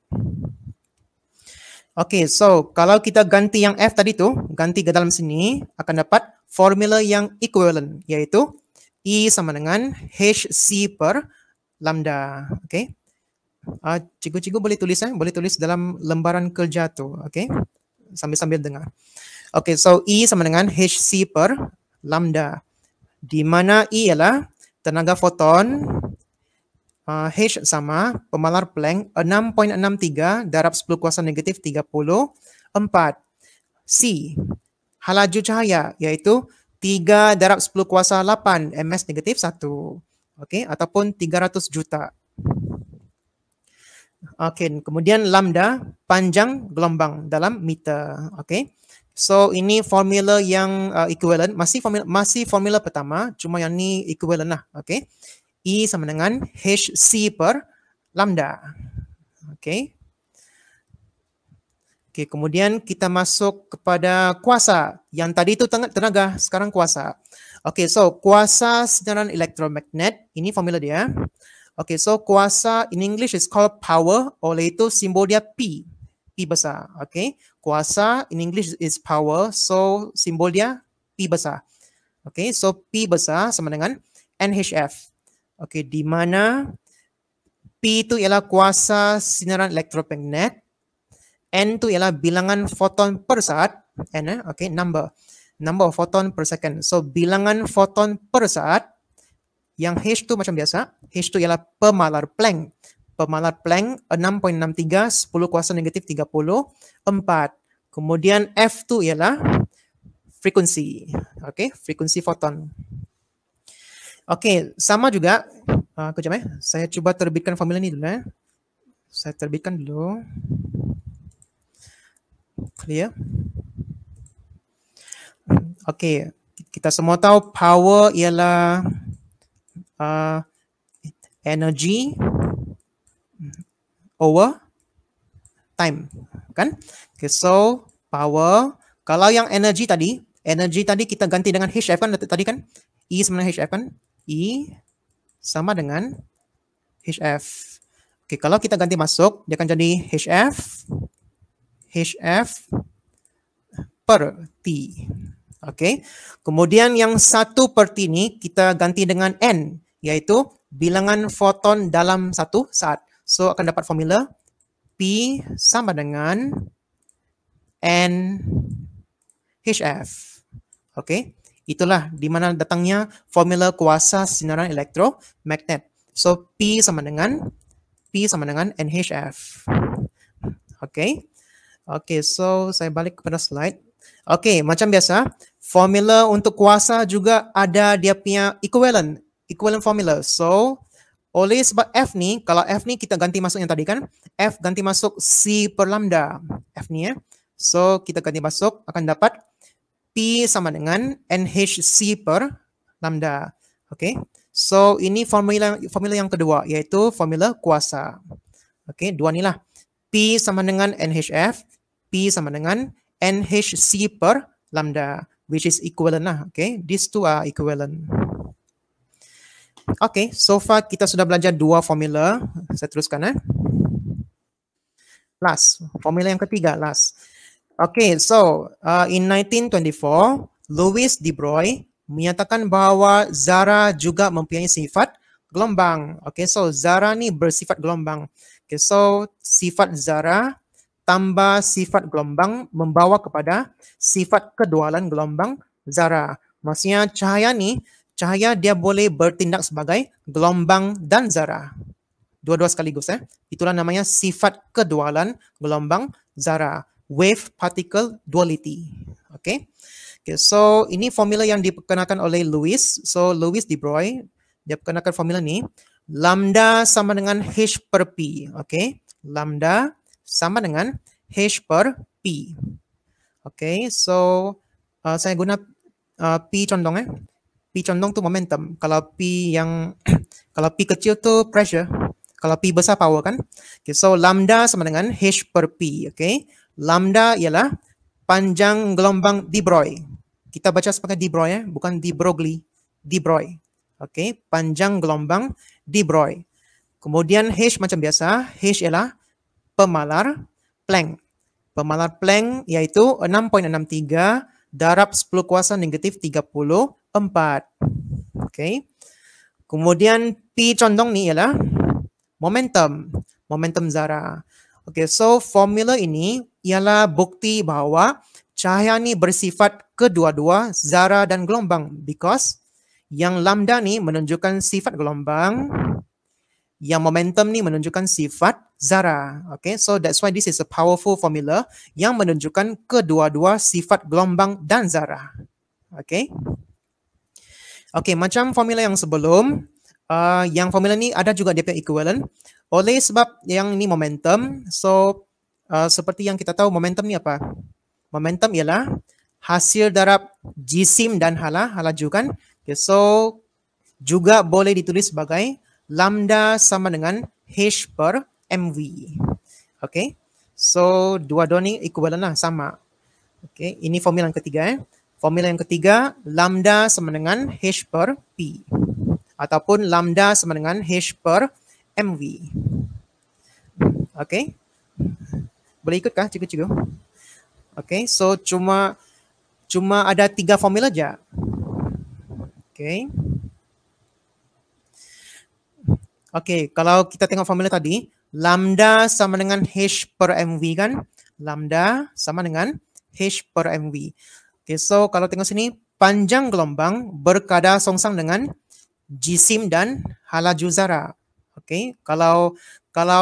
Okay, so kalau kita ganti yang F tadi tu, ganti ke dalam sini, akan dapat formula yang equivalent, iaitu E sama dengan HC per lambda. Okay. Cikgu-cikgu boleh tulis boleh tulis dalam lembaran kerja tu, okay. Sambil-sambil dengar. Okay, so E sama dengan HC per lambda, di mana E ialah tenaga foton, H sama pemalar Planck 6.63 darab 10 kuasa negatif 34. C, halaju cahaya iaitu 3 darab 10 kuasa 8 ms negatif 1. Okey, ataupun 300 juta. Okey, kemudian lambda panjang gelombang dalam meter. Okey. So ini formula yang equivalent, masih formula pertama, cuma yang ni equivalent lah. Okey. E sama dengan HC per lambda. Okey. Okey, kemudian kita masuk kepada kuasa. Yang tadi itu tenaga, sekarang kuasa. Okey, so kuasa sinaran elektromagnet, ini formula dia. Okey, so kuasa in English is called power, oleh itu simbol dia P. P besar. Okey. Kuasa in English is power, so simbol dia P besar. Okey, so P besar sama dengan NHF. Okey, di mana P itu ialah kuasa sinaran elektromagnet, N itu ialah bilangan foton per saat, N okey, number of photon per second. So bilangan foton per saat, yang H itu macam biasa, H itu ialah pemalar Planck. Pemalar Planck 6.63 10 kuasa negatif 34. Kemudian F itu ialah frekuensi. Okey, frekuensi foton. Okey, sama juga. Kejap saya cuba terbitkan formula ni dulu Saya terbitkan dulu. Clear? Okey, kita semua tahu power ialah energy over time, kan? Okay, so power, kalau yang energy tadi kita ganti dengan HF kan tadi kan? E sama dengan HF kan? E sama dengan HF. Okay, kalau kita ganti masuk, dia akan jadi HF per T. Okay. Kemudian yang 1 per T ni kita ganti dengan N, yaitu bilangan foton dalam satu saat. So akan dapat formula P sama dengan NHF. Oke, itulah di mana datangnya formula kuasa sinaran elektromagnet. So P sama dengan NHF. Oke. Oke, so saya balik kepada slide. Oke, macam biasa, formula untuk kuasa juga ada dia punya equivalent formula. So, oleh sebab F ni, kalau F ni kita ganti masuk yang tadi kan, F ganti masuk C per lambda. F ni ya. So, kita ganti masuk akan dapat P sama dengan NHC per lambda. Oke. So, ini formula yang kedua, yaitu formula kuasa. Oke, dua ni lah. P sama dengan NHF, P sama dengan NHC per lambda, which is equivalent lah. Okay, these two are equivalent. Okay, so far kita sudah belajar dua formula. Saya teruskan. Last, formula yang ketiga, last. Okay, so in 1924, Louis de Broglie menyatakan bahawa zara juga mempunyai sifat gelombang. Okay, so zara ni bersifat gelombang. Okay, so sifat zara tambah sifat gelombang membawa kepada sifat kedualan gelombang zara. Maksudnya cahaya ni, cahaya dia boleh bertindak sebagai gelombang dan zara. Dua-dua sekaligus. Itulah namanya sifat kedualan gelombang zara. Wave particle duality. Okay. Okay, so ini formula yang diperkenalkan oleh Louis. So Louis de Broglie, dia perkenalkan formula ni. Lambda sama dengan H per P. Okay. Lambda sama dengan H per P. Okay, so saya guna P condong. P condong tu momentum. Kalau P yang kalau P kecil tu pressure. Kalau P besar power kan. Okay, so lambda sama dengan H per P. Okay, lambda ialah panjang gelombang de Broglie. Kita baca sebagai de Broglie, bukan de Broglie. De Broglie. Okay, panjang gelombang de Broglie. Kemudian H macam biasa. H ialah pemalar Planck. Pemalar Planck iaitu 6.63 darab 10 kuasa negatif 34. Okay. Kemudian P condong ni ialah momentum. Momentum zara. Okay, so formula ini ialah bukti bahawa cahaya ni bersifat kedua-dua zara dan gelombang. Because yang lambda ni menunjukkan sifat gelombang, yang momentum ni menunjukkan sifat zara. Okay, so that's why this is a powerful formula yang menunjukkan kedua-dua sifat gelombang dan zara. Okay. Okay, macam formula yang sebelum, yang formula ni ada juga dia punya equivalent. Oleh sebab yang ni momentum, so seperti yang kita tahu momentum ni apa? Momentum ialah hasil darab jisim dan halaju kan? Okay, so juga boleh ditulis sebagai lambda sama dengan H per mv. Okay, so dua-dua ni equivalent lah, sama. Okay, ini formula yang ketiga. Formula yang ketiga, lambda sama dengan H per P. Ataupun lambda sama dengan H per mv. Okay, boleh ikutkah cikgu-cikgu? Okay, so cuma ada 3 formula je. Okay. Okay, kalau kita tengok formula tadi, lambda sama dengan H per mv kan? Lambda sama dengan H per mv. Okay, so kalau tengok sini, panjang gelombang berkadar songsang dengan jisim dan halaju zara. Okay, kalau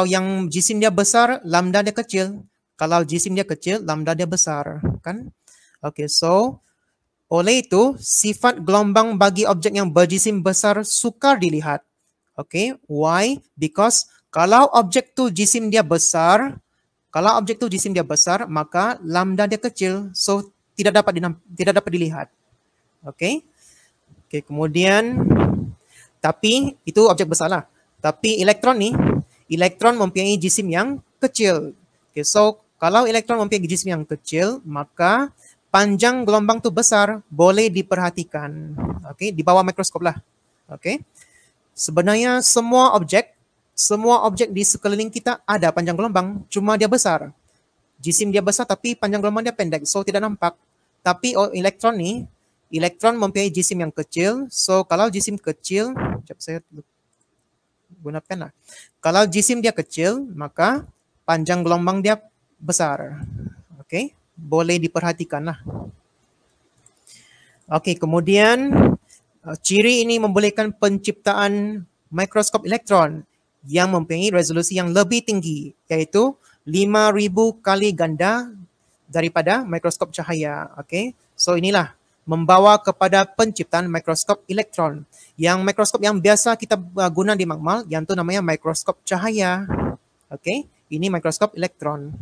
yang jisim dia besar, lambda dia kecil. Kalau jisim dia kecil, lambda dia besar, kan? Okay, so oleh itu sifat gelombang bagi objek yang berjisim besar sukar dilihat. Okay, why? Because kalau objek tu jisim dia besar, maka lambda dia kecil, so tidak dapat dilihat. Okay. Okay, kemudian tapi itu objek besar lah. Tapi elektron mempunyai jisim yang kecil. Okay, so kalau elektron mempunyai jisim yang kecil, maka panjang gelombang tu besar, boleh diperhatikan. Okay, di bawah mikroskop lah. Okay. Sebenarnya semua objek di sekeliling kita ada panjang gelombang, cuma dia besar. Jisim dia besar tapi panjang gelombang dia pendek, so tidak nampak. Tapi elektron mempunyai jisim yang kecil, so kalau jisim kecil, Sekejap saya guna pen lah. Kalau jisim dia kecil, maka panjang gelombang dia besar. Okey, boleh diperhatikan lah. Okey, kemudian ciri ini membolehkan penciptaan mikroskop elektron yang mempunyai resolusi yang lebih tinggi, iaitu 5,000 kali ganda daripada mikroskop cahaya. Okey, so inilah membawa kepada penciptaan mikroskop elektron. Yang mikroskop yang biasa kita guna di makmal, yang tu namanya mikroskop cahaya. Okey, ini mikroskop elektron.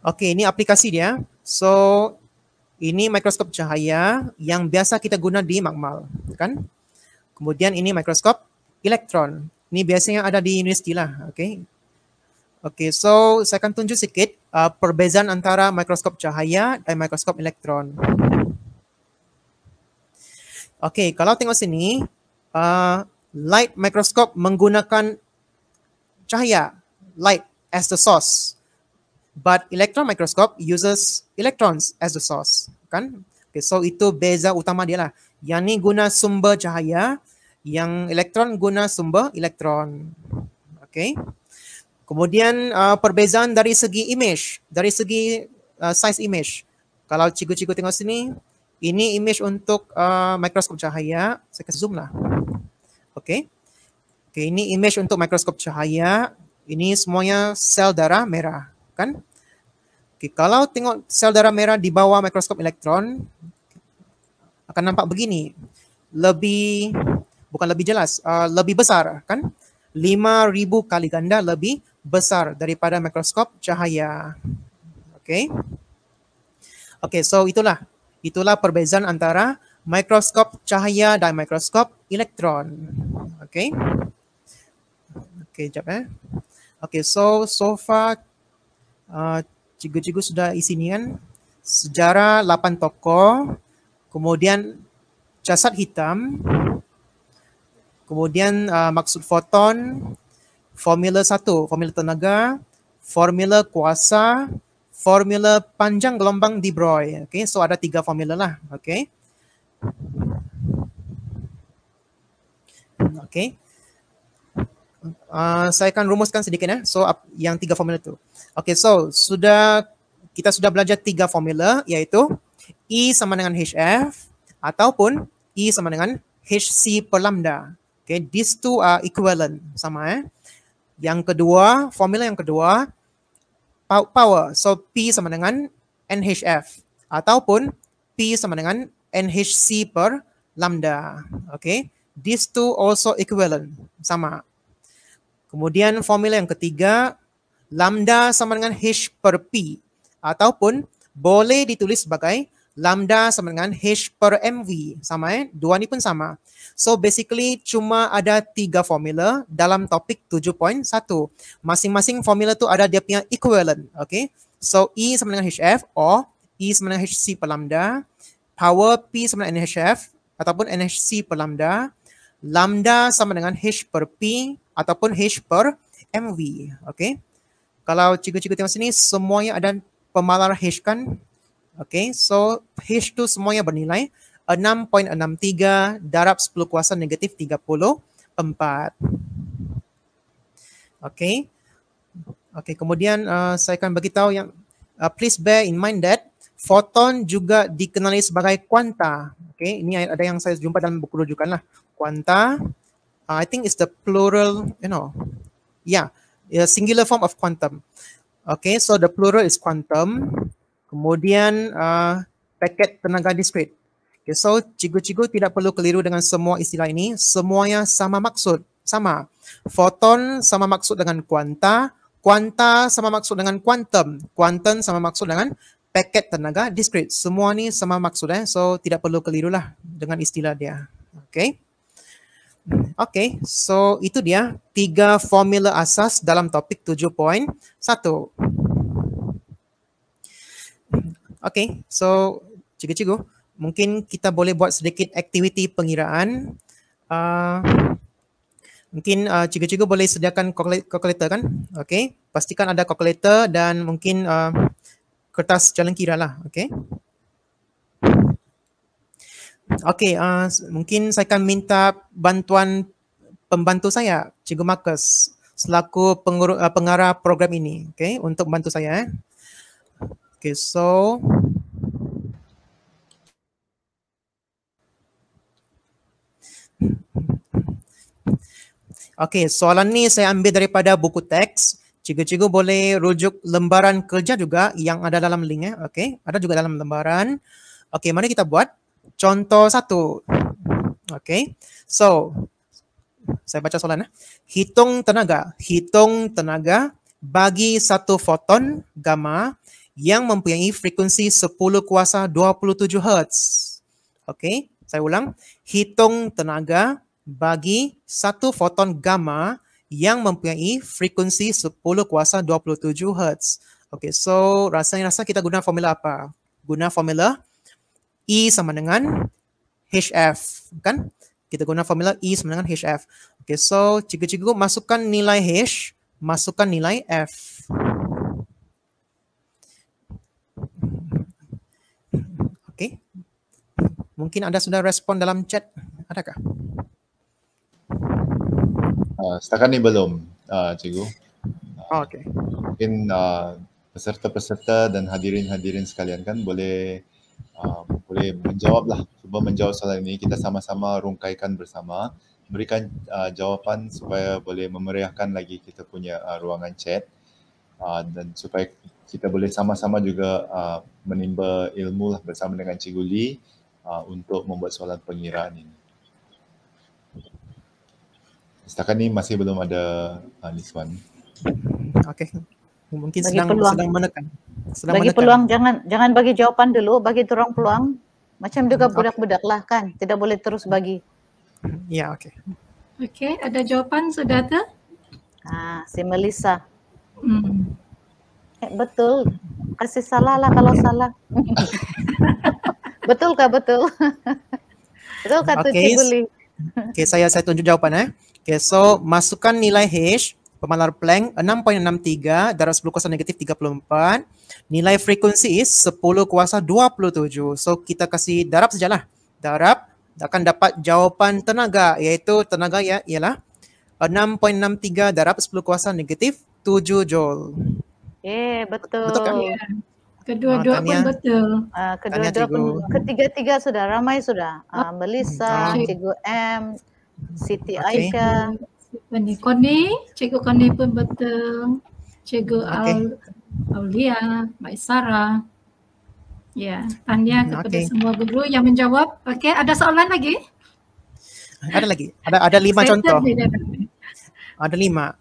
Okey, ini aplikasi dia. So, ini mikroskop cahaya yang biasa kita guna di makmal, kan? Kemudian ini mikroskop elektron. Ini biasanya ada di universiti lah, okey. Okey, so saya akan tunjuk sikit perbezaan antara mikroskop cahaya dan mikroskop elektron. Okey, kalau tengok sini, light microscope menggunakan cahaya, light as the source. But electron microscope uses electrons as the source, kan? Okay, so itu beza utama dia lah. Yang ni guna sumber cahaya, yang elektron guna sumber elektron. Okay. Kemudian perbezaan dari segi image, dari segi size image. Kalau cikgu-cikgu tengok sini, ini image untuk mikroskop cahaya. Saya kasih zoom lah. Okay. Okay, ini image untuk mikroskop cahaya. Ini semuanya sel darah merah, kan? Okay, kalau tengok sel darah merah di bawah mikroskop elektron, akan nampak begini. Bukan lebih jelas, lebih besar, kan? 5,000 kali ganda lebih besar daripada mikroskop cahaya. Okay. Okay, so itulah perbezaan antara mikroskop cahaya dan mikroskop elektron. Okay. Okay, sekejap . Okay, so far cikgu-cikgu sudah isi ni kan. Sejarah 8 tokoh, kemudian jasad hitam, kemudian maksud foton, formula 1, formula tenaga, formula kuasa, formula panjang gelombang de Broglie. Okay, so ada 3 formula lah. Okay. Okay. Saya akan rumuskan sedikit . So yang 3 formula tu. Okay, so kita sudah belajar 3 formula, iaitu E sama dengan HF ataupun E sama dengan HC per lambda. Okay, these two are equivalent, sama . Yang kedua, formula yang kedua, power. So P sama dengan NHF ataupun P sama dengan NHC per lambda. Okay, these two also equivalent, sama. Kemudian formula yang ketiga, lambda sama dengan H per P ataupun boleh ditulis sebagai lambda sama dengan H per MV. Sama . Dua ni pun sama. So basically cuma ada 3 formula dalam topik 7.1. Masing-masing formula tu ada dia punya equivalent. Okay. So E sama dengan HF or E sama dengan HC per lambda. Power P sama dengan NHF ataupun NHC per lambda. Lambda sama dengan H per P ataupun H per MV. Okay. Kalau cikgu-cikgu tengok sini, semuanya ada pemalar H, kan? Okay, so H tu semuanya bernilai 6.63 darab 10 kuasa negatif 34. Okay. Okay, kemudian saya akan beritahu yang please bear in mind that foton juga dikenali sebagai kuanta. Okay, ini ada yang saya jumpa dalam buku rujukan lah. Kuanta, I think it's the plural, singular form of quantum. Okay, so the plural is quantum. Kemudian paket tenaga diskrit. Okay, so cikgu-cikgu tidak perlu keliru dengan semua istilah ini. Semuanya sama maksud, sama. Foton sama maksud dengan kuanta. Kuanta sama maksud dengan quantum. Quantum sama maksud dengan paket tenaga diskrit. Semua ni sama maksud . So tidak perlu keliru lah dengan istilah dia. Okay. Okay, so itu dia 3 formula asas dalam topik 7.1. Okay, so cikgu-cikgu, mungkin kita boleh buat sedikit aktiviti pengiraan. Mungkin cikgu-cikgu boleh sediakan kalkulator, kan? Okay, pastikan ada kalkulator dan mungkin kertas jalan kira lah. Okay. Okey, mungkin saya akan minta bantuan pembantu saya, Cikgu Marcus, selaku pengarah program ini, okey, untuk membantu saya. Okey, so okey, soalan ni saya ambil daripada buku teks. Cikgu-cikgu boleh rujuk lembaran kerja juga yang ada dalam link okey, ada juga dalam lembaran. Okey, mari kita buat contoh 1. Okey. So, saya baca soalan. Hitung tenaga bagi satu foton gamma yang mempunyai frekuensi 10 kuasa 27 Hz. Okey, saya ulang. Hitung tenaga bagi satu foton gamma yang mempunyai frekuensi 10 kuasa 27 Hz. Okey, so rasa kita guna formula apa? Guna formula E sama dengan HF, kan? Kita guna formula E sama dengan HF. Okay, so cikgu-cikgu masukkan nilai H, masukkan nilai F. Okay. Mungkin anda sudah respon dalam chat, adakah? Setakat ni belum, cikgu. Okay. Mungkin peserta-peserta dan hadirin-hadirin sekalian kan boleh menjawablah, cuba menjawab soalan ini. Kita sama-sama rungkaikan bersama, berikan jawapan supaya boleh memeriahkan lagi kita punya ruangan chat, dan supaya kita boleh sama-sama juga menimba ilmu lah bersama dengan Cikgu Lee untuk membuat soalan pengiraan ini. Setakat ni masih belum ada Niswan. Okey. Mungkin sedang menekan. Bagi peluang, jangan bagi jawapan dulu, bagi turang peluang. Macam juga budak-budak lah kan, tidak boleh terus bagi. Ya, okey. Okey, ada jawapan sudah tu? Si Melissa. Betul. Kasih salah lah kalau salah. Betulkah betul? Betulkah tu Cikgu Lee? Okey, saya tunjuk jawapan Okey, so masukkan nilai H, pemalar Planck 6.63 darab 10 kuasa negatif 34. Nilai frekuensi is 10 kuasa 27. So kita kasih darab sajalah. Darab akan dapat jawapan tenaga, iaitu tenaga ialah 6.63 darab 10 kuasa negatif 7 Joule. Betul. Betul kan? Ya. Kedua-dua pun betul. Kedua-dua pun, ketiga-tiga sudah, ramai sudah. Melissa, Cikgu M, Siti Aisyah. Connie, Cikgu Connie pun betul. Cikgu Aulia, Mbak Sarah. Ya, tanya kepada semua guru yang menjawab. Okey, ada soalan lagi? Ada lagi. Ada 5 contoh. Ada 5.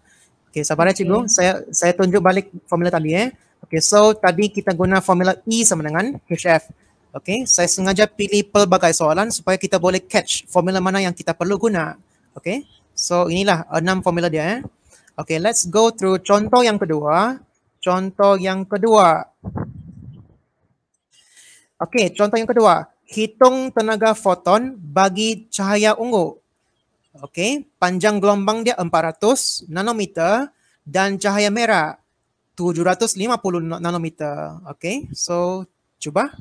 Okey, sabar Cikgu. Saya tunjuk balik formula tadi Okey, so tadi kita guna formula E sama dengan HF. Okey, saya sengaja pilih pelbagai soalan supaya kita boleh catch formula mana yang kita perlu guna. Okey, so inilah 6 formula dia Okey, let's go through contoh yang kedua. Okey, contoh yang kedua. Hitung tenaga foton bagi cahaya ungu. Okey, panjang gelombang dia 400 nanometer dan cahaya merah 750 nanometer. Okey, so cuba.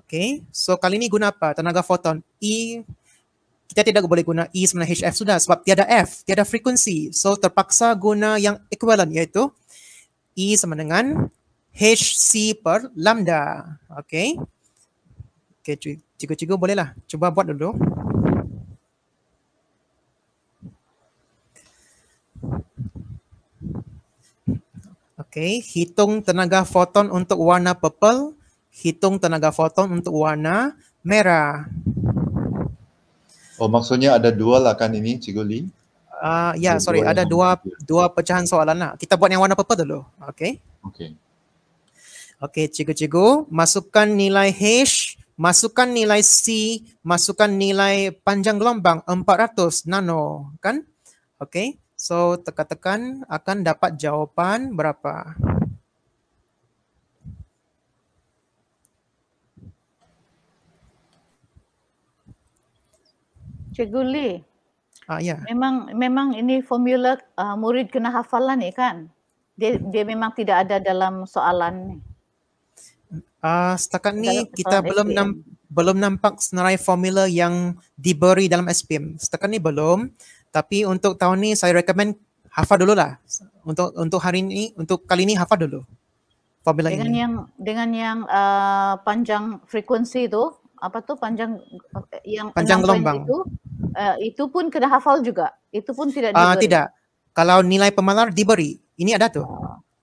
Okey, so kali ini guna apa? Tenaga foton. E, kita tidak boleh guna E sama dengan HF sudah sebab tiada F, tiada frekuensi. So terpaksa guna yang equivalent iaitu E sama dengan HC per lambda. Okey. Okey, cikgu-cikgu bolehlah cuba buat dulu. Okey, hitung tenaga foton untuk warna purple, hitung tenaga foton untuk warna merah. Oh, maksudnya ada dua lah kan ini, Cikgu Lee? Ya, sorry, ada dua pecahan soalan lah. Kita buat yang warna purple dulu. Okey. Okey, cikgu-cikgu, masukkan nilai H, masukkan nilai C, masukkan nilai panjang gelombang 400 nano, kan? Okey. So, tekan-tekan akan dapat jawapan berapa? Cikgu Lee. Ya. Memang ini formula murid kena hafalan ni kan? Dia memang tidak ada dalam soalan ni. Setakat ni kita belum nampak senarai formula yang diberi dalam SPM. Setakat ni belum. Tapi untuk tahun ni saya recommend hafal dulu lah. Untuk hari ini, untuk kali ini hafal dulu formula dengan ini. Dengan yang panjang frekuensi itu, apa tuh panjang yang Panjang 6 poin gelombang. itu pun kena hafal juga. Itu pun tidak diberi. Tidak. Kalau nilai pemalar diberi. Ini ada tuh.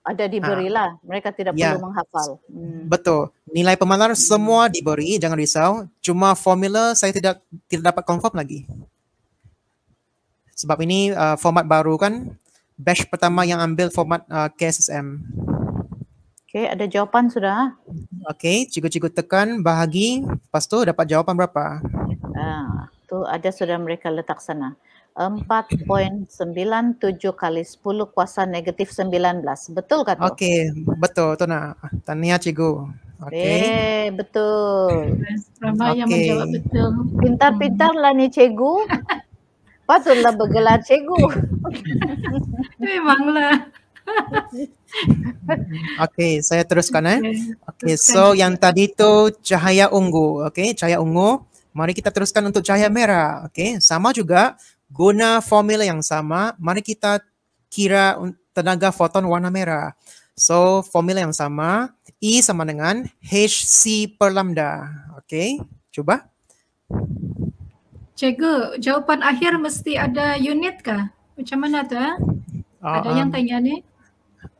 Ada diberilah. Mereka tidak Ya. perlu menghafal. Betul. Nilai pemalar semua diberi, jangan risau. Cuma formula saya tidak dapat confirm lagi. Sebab ini format baru kan. Batch pertama yang ambil format KSSM. Okey, ada jawapan sudah? Okey, cikgu-cikgu tekan bahagi, lepas tu dapat jawapan berapa? Tu ada sudah mereka letak sana. 4.97 kali 10 kuasa negatif 19. Betul kah tu? Okey, betul tu nak. Tahniah cikgu. Okey. Betul. Ramai yang menjawab betul. Pintar-pintarlah ni cikgu. Patutlah bergelar cikgu. Memanglah. Okey, saya teruskan Okey, teruskan so juga. yang tadi tu cahaya ungu. Okey, cahaya ungu. Mari kita teruskan untuk cahaya merah. Okey, sama juga guna formula yang sama. Mari kita kira tenaga foton warna merah. So, formula yang sama, E sama dengan Hc per lambda. Okey, cuba. Cikgu, jawapan akhir mesti ada unit kah? Macam mana tu? Ada yang tanya ni.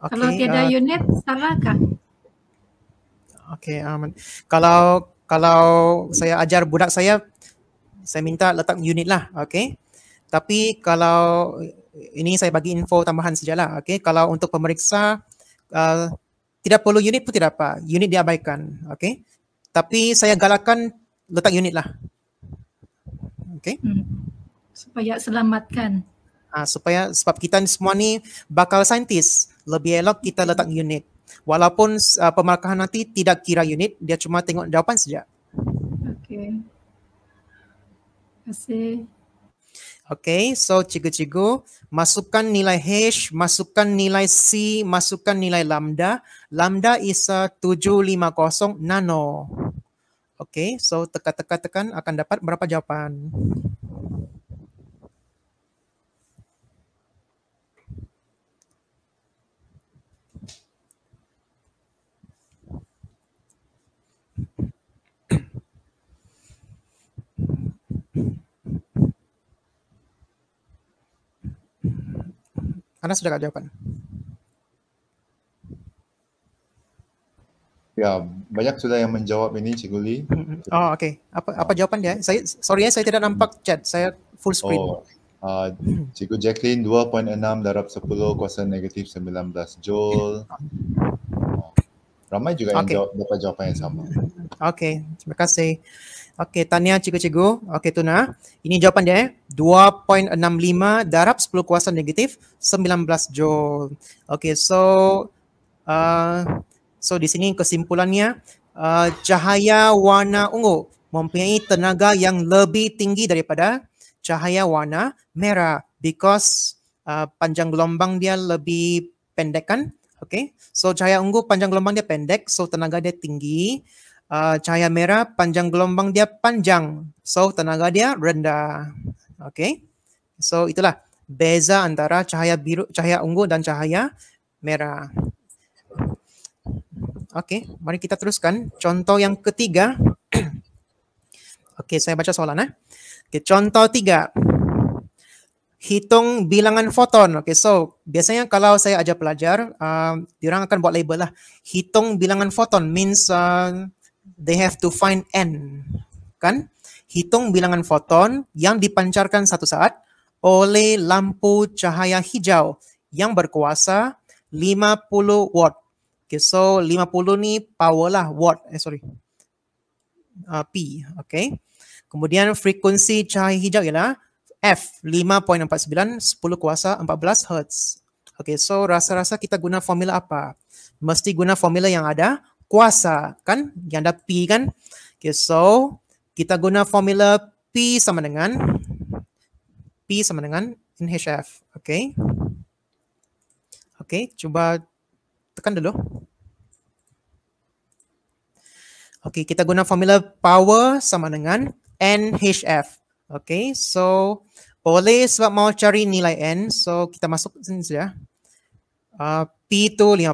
Kalau tiada unit, salah kah? Okey, kalau saya ajar budak saya minta letak unit lah, okey. Tapi kalau ini saya bagi info tambahan sajalah, okey. Kalau untuk pemeriksa tidak perlu unit pun tidak apa, unit diabaikan, okey. Tapi saya galakkan letak unit lah, okey. Supaya selamatkan. Sebab kita semua ni bakal saintis, lebih elok kita letak unit. Walaupun pemarkahan nanti tidak kira unit, dia cuma tengok jawapan saja. Okey. Terima kasih. Okey, so cikgu-cikgu masukkan nilai H, masukkan nilai C, masukkan nilai lambda. Lambda is 750 nano. Okey, so tekan akan dapat berapa jawapan? Anda sudah ada jawapan? Ya, banyak sudah yang menjawab ini, Cikgu Lee. Oh, okey. Apa jawapan dia? Saya tidak nampak chat. Saya full screen. Cikgu Jacqueline 2.6 darab 10 kuasa negatif 19 Joule. Ramai juga yang dapat jawapan yang sama. Okey, terima kasih. Okey, tahniah cikgu-cikgu. Okey, Tuna. Ini jawapan dia 2.65 darab 10 kuasa negatif 19 Joule. Okey, so di sini kesimpulannya cahaya warna ungu mempunyai tenaga yang lebih tinggi daripada cahaya warna merah because panjang gelombang dia lebih pendek kan? Okey. So cahaya ungu panjang gelombang dia pendek, so tenaga dia tinggi. Cahaya merah panjang gelombang dia panjang, so tenaga dia rendah. Okey. So itulah beza antara cahaya biru, cahaya ungu dan cahaya merah. Okey, mari kita teruskan. Contoh yang ketiga. Okey, saya baca soalan. Okey, contoh 3. Hitung bilangan foton. Okey, so biasanya kalau saya ajar pelajar, diorang akan buat label lah. Hitung bilangan foton means they have to find n, kan? Hitung bilangan foton yang dipancarkan satu saat oleh lampu cahaya hijau yang berkuasa 50 watt. Okay, so 50 ni power lah, watt. P. Okay. Kemudian frekuensi cahaya hijau ialah F 5.49 10 kuasa 14 Hz. Okay, so rasa-rasa kita guna formula apa? Mesti guna formula yang ada kuasa, kan? Yang ada P, kan? Okay, so kita guna formula P sama dengan NHF. Okay. Okay, cuba tekan dulu. Oke, kita guna formula power sama dengan NHF. Oke, so oleh sebab mau cari nilai N, so kita masuk sini saja. P itu 50,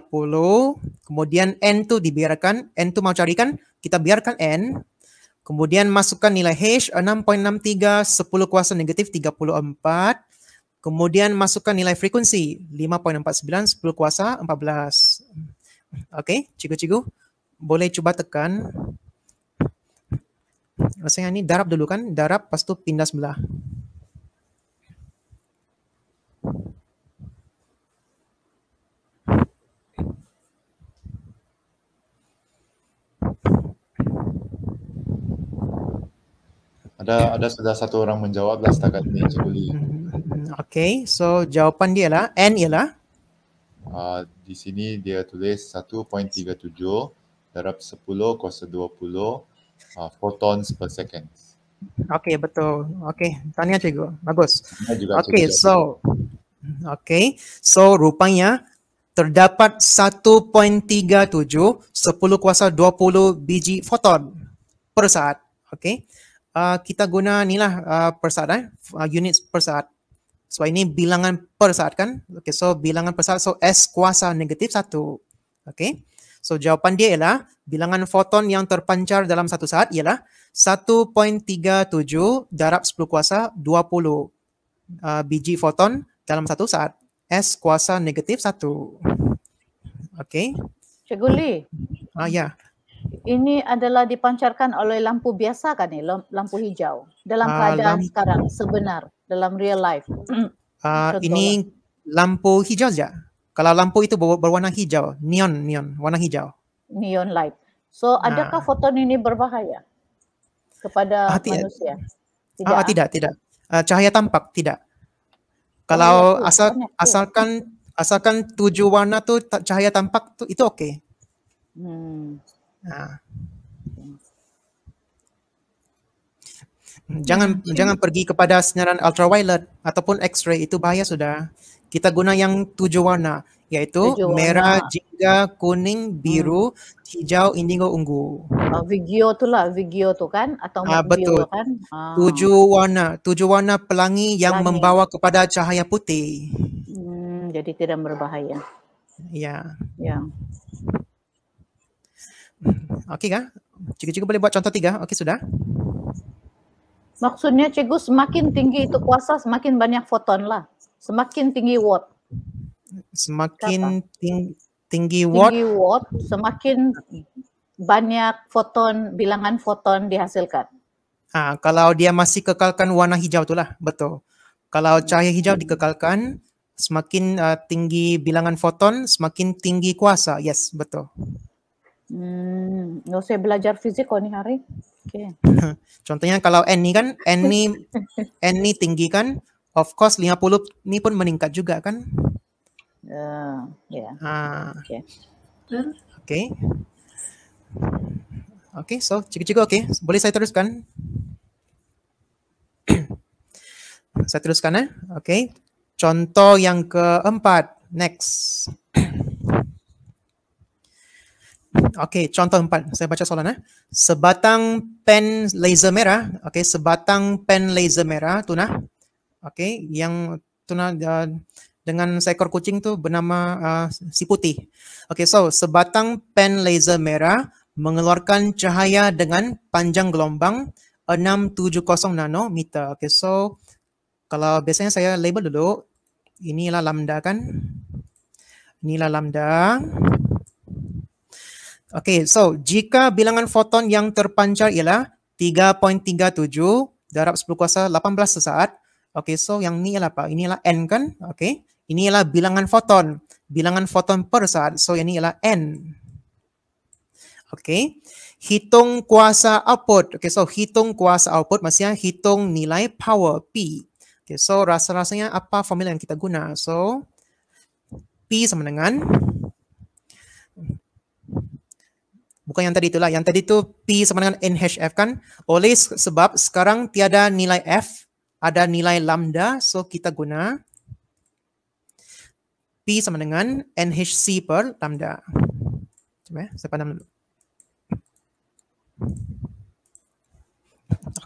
kemudian N itu dibiarkan, N itu mau carikan, kita biarkan N, kemudian masukkan nilai H 6.63, 10 kuasa negatif 34, kemudian masukkan nilai frekuensi 5.49, 10 kuasa 14. Oke, cikgu-cikgu boleh coba tekan. Rasanya ini darab dulu kan, darab pas itu pindah sebelah. Ada sudah satu orang menjawab lah setakat ini, Cikgu Lee. Oke, so jawapan dia lah N ialah Di sini dia tulis 1.37 darab 10 kuasa 20 photons per second. Oke, betul. Oke, tanya cikgu. Bagus. Juga Oke, so rupanya terdapat 1.37 10 kuasa 20 biji foton per saat. Oke. Kita guna inilah per saat, unit per saat. So ini bilangan per saat kan? Oke, so bilangan per saat, so S kuasa negatif 1. Oke. So jawapan dia ialah bilangan foton yang terpancar dalam satu saat ialah 1.37 darab 10 kuasa 20 biji foton dalam satu saat. S kuasa negatif 1. Oke. Cikgu Lee. Ya. Ini adalah dipancarkan oleh lampu biasa kan ni, lampu hijau. Dalam keadaan sekarang, sebenar, dalam real life. Ini lampu hijau saja. Kalau lampu itu berwarna hijau, neon, warna hijau. Neon light. So, adakah foton ini berbahaya kepada manusia? Tidak. Cahaya tampak, tidak. Kalau asalkan 7 warna tu cahaya tampak tu itu okey. Jangan pergi kepada sinaran ultraviolet ataupun X-ray, itu bahaya sudah. Kita guna yang 7 warna, iaitu merah, jingga, kuning, biru, hijau, indigo, ungu. Vigio tu kan, atau betul. Kan? 7 warna pelangi yang membawa kepada cahaya putih. Jadi tidak berbahaya. Ya. Okey kah? Cikgu-cikgu boleh buat contoh 3? Okey sudah. Maksudnya cikgu semakin tinggi itu kuasa semakin banyak foton lah. Semakin tinggi watt. Semakin tinggi watt, semakin banyak foton, bilangan foton dihasilkan. Kalau dia masih kekalkan warna hijau itulah, betul. Kalau cahaya hijau dikekalkan, semakin tinggi bilangan foton, semakin tinggi kuasa. Yes, betul. Saya belajar fisik ni hari. Okay. Contohnya kalau N ni tinggi kan, of course 50 ni pun meningkat juga kan? Okay, so cikgu-cikgu okey. Boleh saya teruskan? Saya teruskan Okey. Contoh yang keempat. Next. Okey, contoh 4. Saya baca soalan Sebatang pen laser merah. Okey, sebatang pen laser merah tuna. Okey, yang tuna dengan seekor kucing tu bernama si putih. Okey, so sebatang pen laser merah mengeluarkan cahaya dengan panjang gelombang 670 nanometer. Okey, so kalau biasanya saya label dulu. Inilah lambda kan? Inilah lambda. Okey, so jika bilangan foton yang terpancar ialah 3.37 darab 10 kuasa 18 sesaat. Okey, so yang ni ialah apa? Ini ialah N kan? Okey. Ini ialah bilangan foton. Bilangan foton per saat. So yang ni ialah N. Okey. Hitung kuasa output. Okey, so hitung kuasa output maksudnya hitung nilai power P. Okey, so rasa-rasanya apa formula yang kita guna? So P sama dengan, bukan yang tadi itulah. Yang tadi itu P sama dengan NHF kan. Oleh sebab sekarang tiada nilai F, ada nilai lambda. So kita guna P sama dengan NHC per lambda. Coba saya pandang dulu.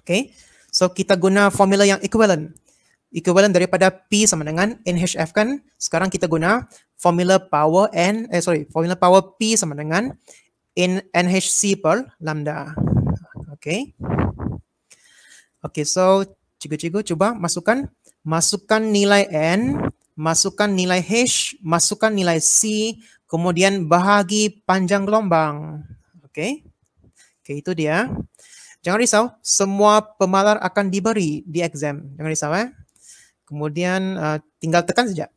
Okay, so kita guna formula yang equivalent. Equivalent daripada P sama dengan NHF kan. Sekarang kita guna formula power formula power P sama dengan NHC per lambda. Okay. Okay, so cikgu-cikgu coba masukkan nilai N, masukkan nilai H, masukkan nilai C, kemudian bahagi panjang gelombang. Okay. Okay, itu dia. Jangan risau, semua pemalar akan diberi di exam. Jangan risau Kemudian tinggal tekan saja.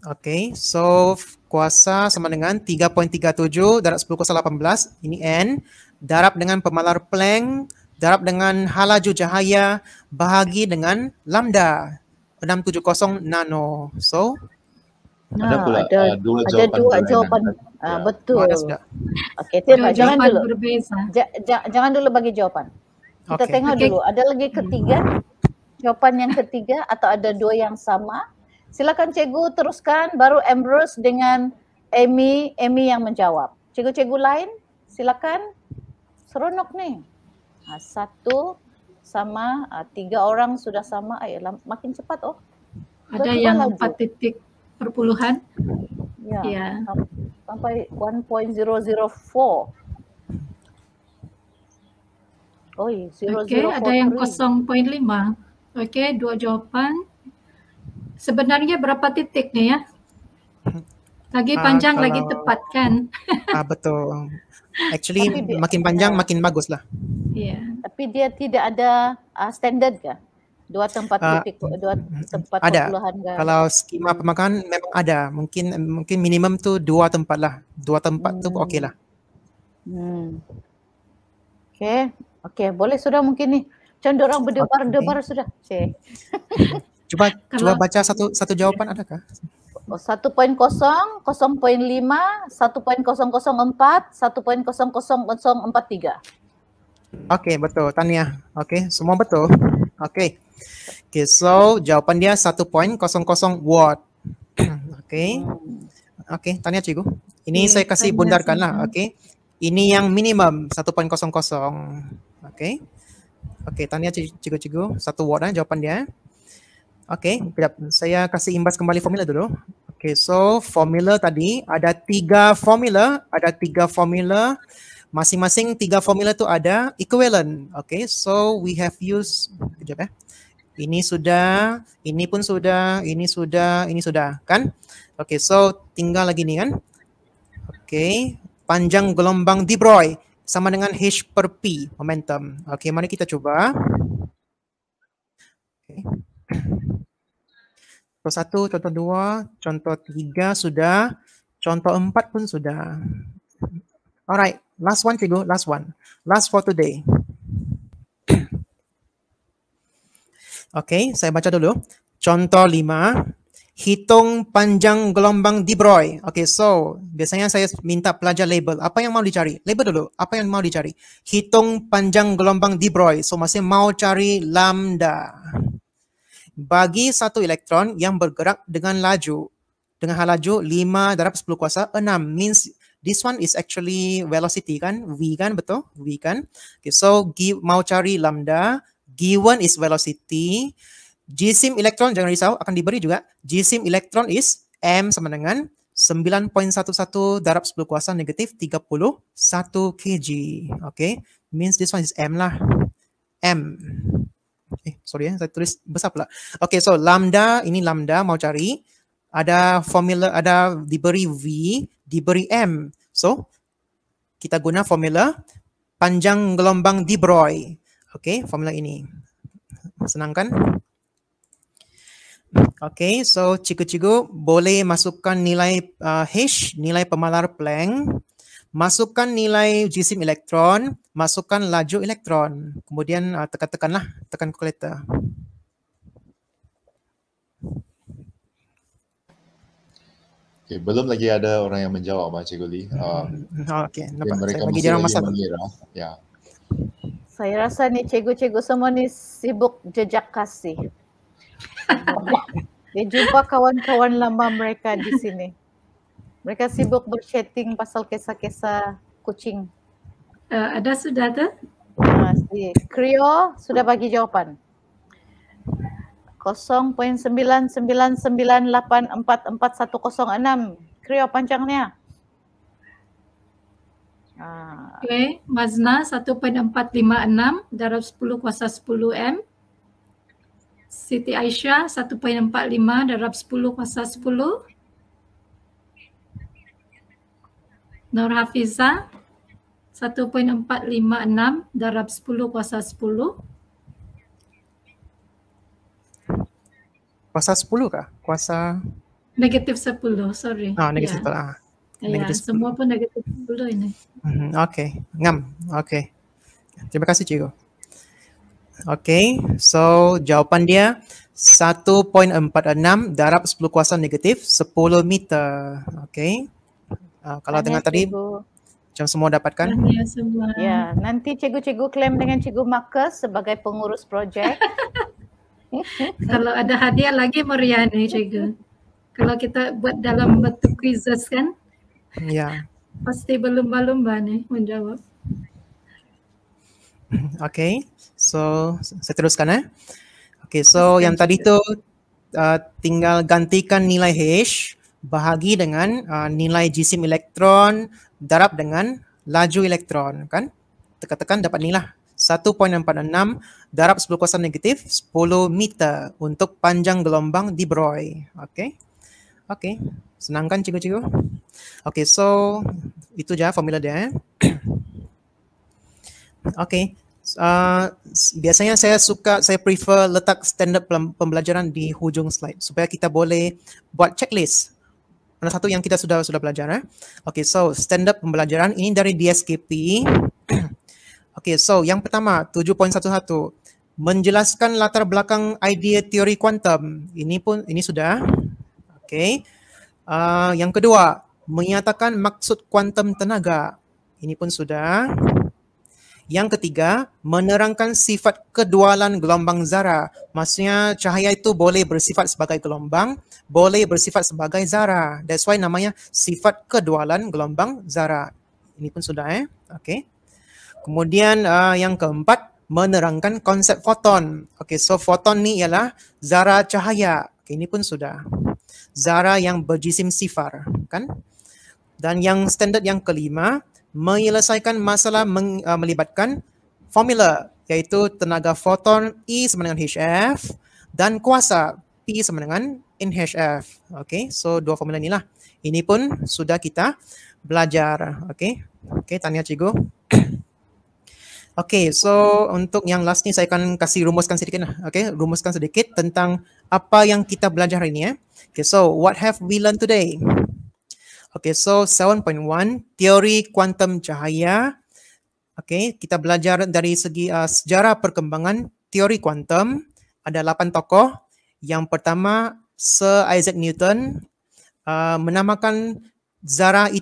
Okay, so kuasa sama dengan 3.37 darab 10 kuasa 18. Ini N. Darab dengan pemalar Planck. Darab dengan halaju cahaya. Bahagi dengan lambda. 670 nano. So, ada pula dua jawapan. Betul. Okey, jangan dulu. Jangan dulu bagi jawapan. Kita tengok dulu. Ada lagi ketiga? Jawapan yang ketiga atau ada dua yang sama? Silakan cikgu teruskan, baru Ambrose dengan Amy yang menjawab. Cikgu-cikgu lain silakan. Seronok nih. Satu sama, tiga orang sudah sama. Ayolah, makin cepat Ada yang 4 titik perpuluhan. Ya. Sampai 1.004. Oi, 0.043. Okey, ada yang 0.5. Okey, dua jawapan. Sebenarnya berapa titik nih ya? Lagi panjang lagi tepat kan? Betul. Actually makin panjang makin bagus lah. Ya. Tapi dia tidak ada standard kah? Dua tempat titik, dua tempat perpuluhan kah? Kalau skema pemakanan memang ada. Mungkin minimum tu 2 tempat lah. 2 tempat tu okey lah. Okey, boleh sudah mungkin nih. Macam orang berdebar sudah. Coba baca satu jawapan adakah? 1.0, 0.5, 1.0004, 1.00043. Okey, betul. Tahniah. Okey, semua betul. Okey. Okay, so jawapan dia 1.00 watt. Okey. Okey, tahniah cikgu. Ini saya kasih bundarkan lah. Okey. Ini yang minimum 1.00. Okey. Okey, tahniah cikgu-cikgu. 1 watt jawapan dia. Okey, saya kasih imbas kembali formula dulu. Okey, so formula tadi ada 3 formula, masing-masing 3 formula tu ada equivalent. Okay, so we have used, kejap ini sudah, ini pun sudah, ini sudah kan? Okay, so tinggal lagi ni kan? Okay, panjang gelombang de Broglie sama dengan H per P momentum. Okay, mari kita cuba. Okay. Contoh 1, contoh 2, contoh 3 sudah, contoh 4 pun sudah. Alright, last one cikgu, last one. Last for today. Okay, saya baca dulu. Contoh 5, hitung panjang gelombang de Broglie. Okay, so biasanya saya minta pelajar label. Apa yang mau dicari? Label dulu. Apa yang mau dicari? Hitung panjang gelombang de Broglie. So masih mau cari lambda. Bagi satu elektron yang bergerak dengan laju. Dengan hal laju 5 darab 10 kuasa 6. Means this one is actually velocity kan? V kan? Betul? V kan? Okay, so mau cari lambda. Given is velocity. Jisim elektron jangan risau akan diberi juga. Jisim elektron is M sama dengan 9.11 darab 10 kuasa negatif 31 kg. Okay. Means this one is M lah. M. Sorry saya tulis besar pula. Okay, so lambda, ini lambda mau cari. Ada formula, ada diberi V, diberi M. So, kita guna formula panjang gelombang de Broglie. Okay, formula ini. Senang kan? Okay, so cikgu-cikgu boleh masukkan nilai H, nilai pemalar Planck. Masukkan nilai jisim elektron, masukkan laju elektron. Kemudian tekan-tekanlah, tekan kalkulator. Okay, belum lagi ada orang yang menjawab, Cikgu Lee. Okay, nampak. Mereka Saya bagi dia orang masalah. Ya. Saya rasa ni cikgu-cikgu semua ni sibuk jejak kasih. Dia jumpa kawan-kawan lama mereka di sini. Mereka sibuk berchatting pasal kisah-kisah kucing. Ada sudah tu? Si Krio sudah bagi jawapan. 0.999844106. Krio panjangnya. Okey, Mazna 1.456 darab 10 kuasa 10 M. Siti Aisyah 1.45 darab 10 kuasa 10. Nur Hafizah 1.456 darab 10 kuasa 10. Kuasa 10 kah? Kuasa negatif 10, sorry. Negatif 10. Ya, semua pun negatif 10 ini. Okey, ngam. Okey. Terima kasih cikgu. Okey, so jawapan dia 1.46 darab 10 kuasa negatif 10 meter. Okey. Kalau dengar tadi, macam semua dapatkan? Ya, semua. Ya, nanti cikgu-cikgu klaim dengan cikgu Marcus sebagai pengurus projek. Kalau ada hadiah lagi meriah nih cikgu. Kalau kita buat dalam bentuk quizzes kan? Ya. Pasti berlumba-lumba nih menjawab. Okay, so saya teruskan Okay, so yang tadi tu tinggal gantikan nilai H bahagi dengan nilai jisim elektron darab dengan laju elektron kan? Tekan-tekan dapat ni lah 1.46 darab 10 kuasa negatif 10 meter untuk panjang gelombang de Broglie. Okay. Okay, senang kan cikgu-cikgu? Okay, so itu je formula dia. Okay, biasanya saya prefer letak standard pembelajaran di hujung slide supaya kita boleh buat checklist. Mana satu yang kita sudah belajar. Okay, so standard pembelajaran ini dari DSKP. Okay, so yang pertama 7.11 menjelaskan latar belakang idea teori kuantum. Ini sudah. Okay. Yang kedua, menyatakan maksud kuantum tenaga. Ini pun sudah. Yang ketiga, menerangkan sifat kedualan gelombang zarah. Maksudnya cahaya itu boleh bersifat sebagai gelombang, boleh bersifat sebagai zarah. That's why namanya sifat kedualan gelombang zarah. Ini pun sudah. Okay. Kemudian yang keempat, menerangkan konsep foton. Okay, so foton ni ialah zarah cahaya. Okay, ini pun sudah. Zarah yang berjisim sifar, kan? Dan yang standard yang kelima, menyelesaikan masalah melibatkan formula, iaitu tenaga foton E sama dengan HF dan kuasa P sama dengan NHF. Okay, so dua formula inilah. Ini pun sudah kita belajar. Okay, tanya cikgu. Okay, so untuk yang last ni saya akan kasih rumuskan sedikit lah. Okay, rumuskan sedikit tentang apa yang kita belajar hari ini. Okay, so what have we learned today? Okay, so 7.1 teori kuantum cahaya. Okay, kita belajar dari segi sejarah perkembangan teori kuantum. Ada 8 tokoh. Yang pertama, Sir Isaac Newton menamakan zarah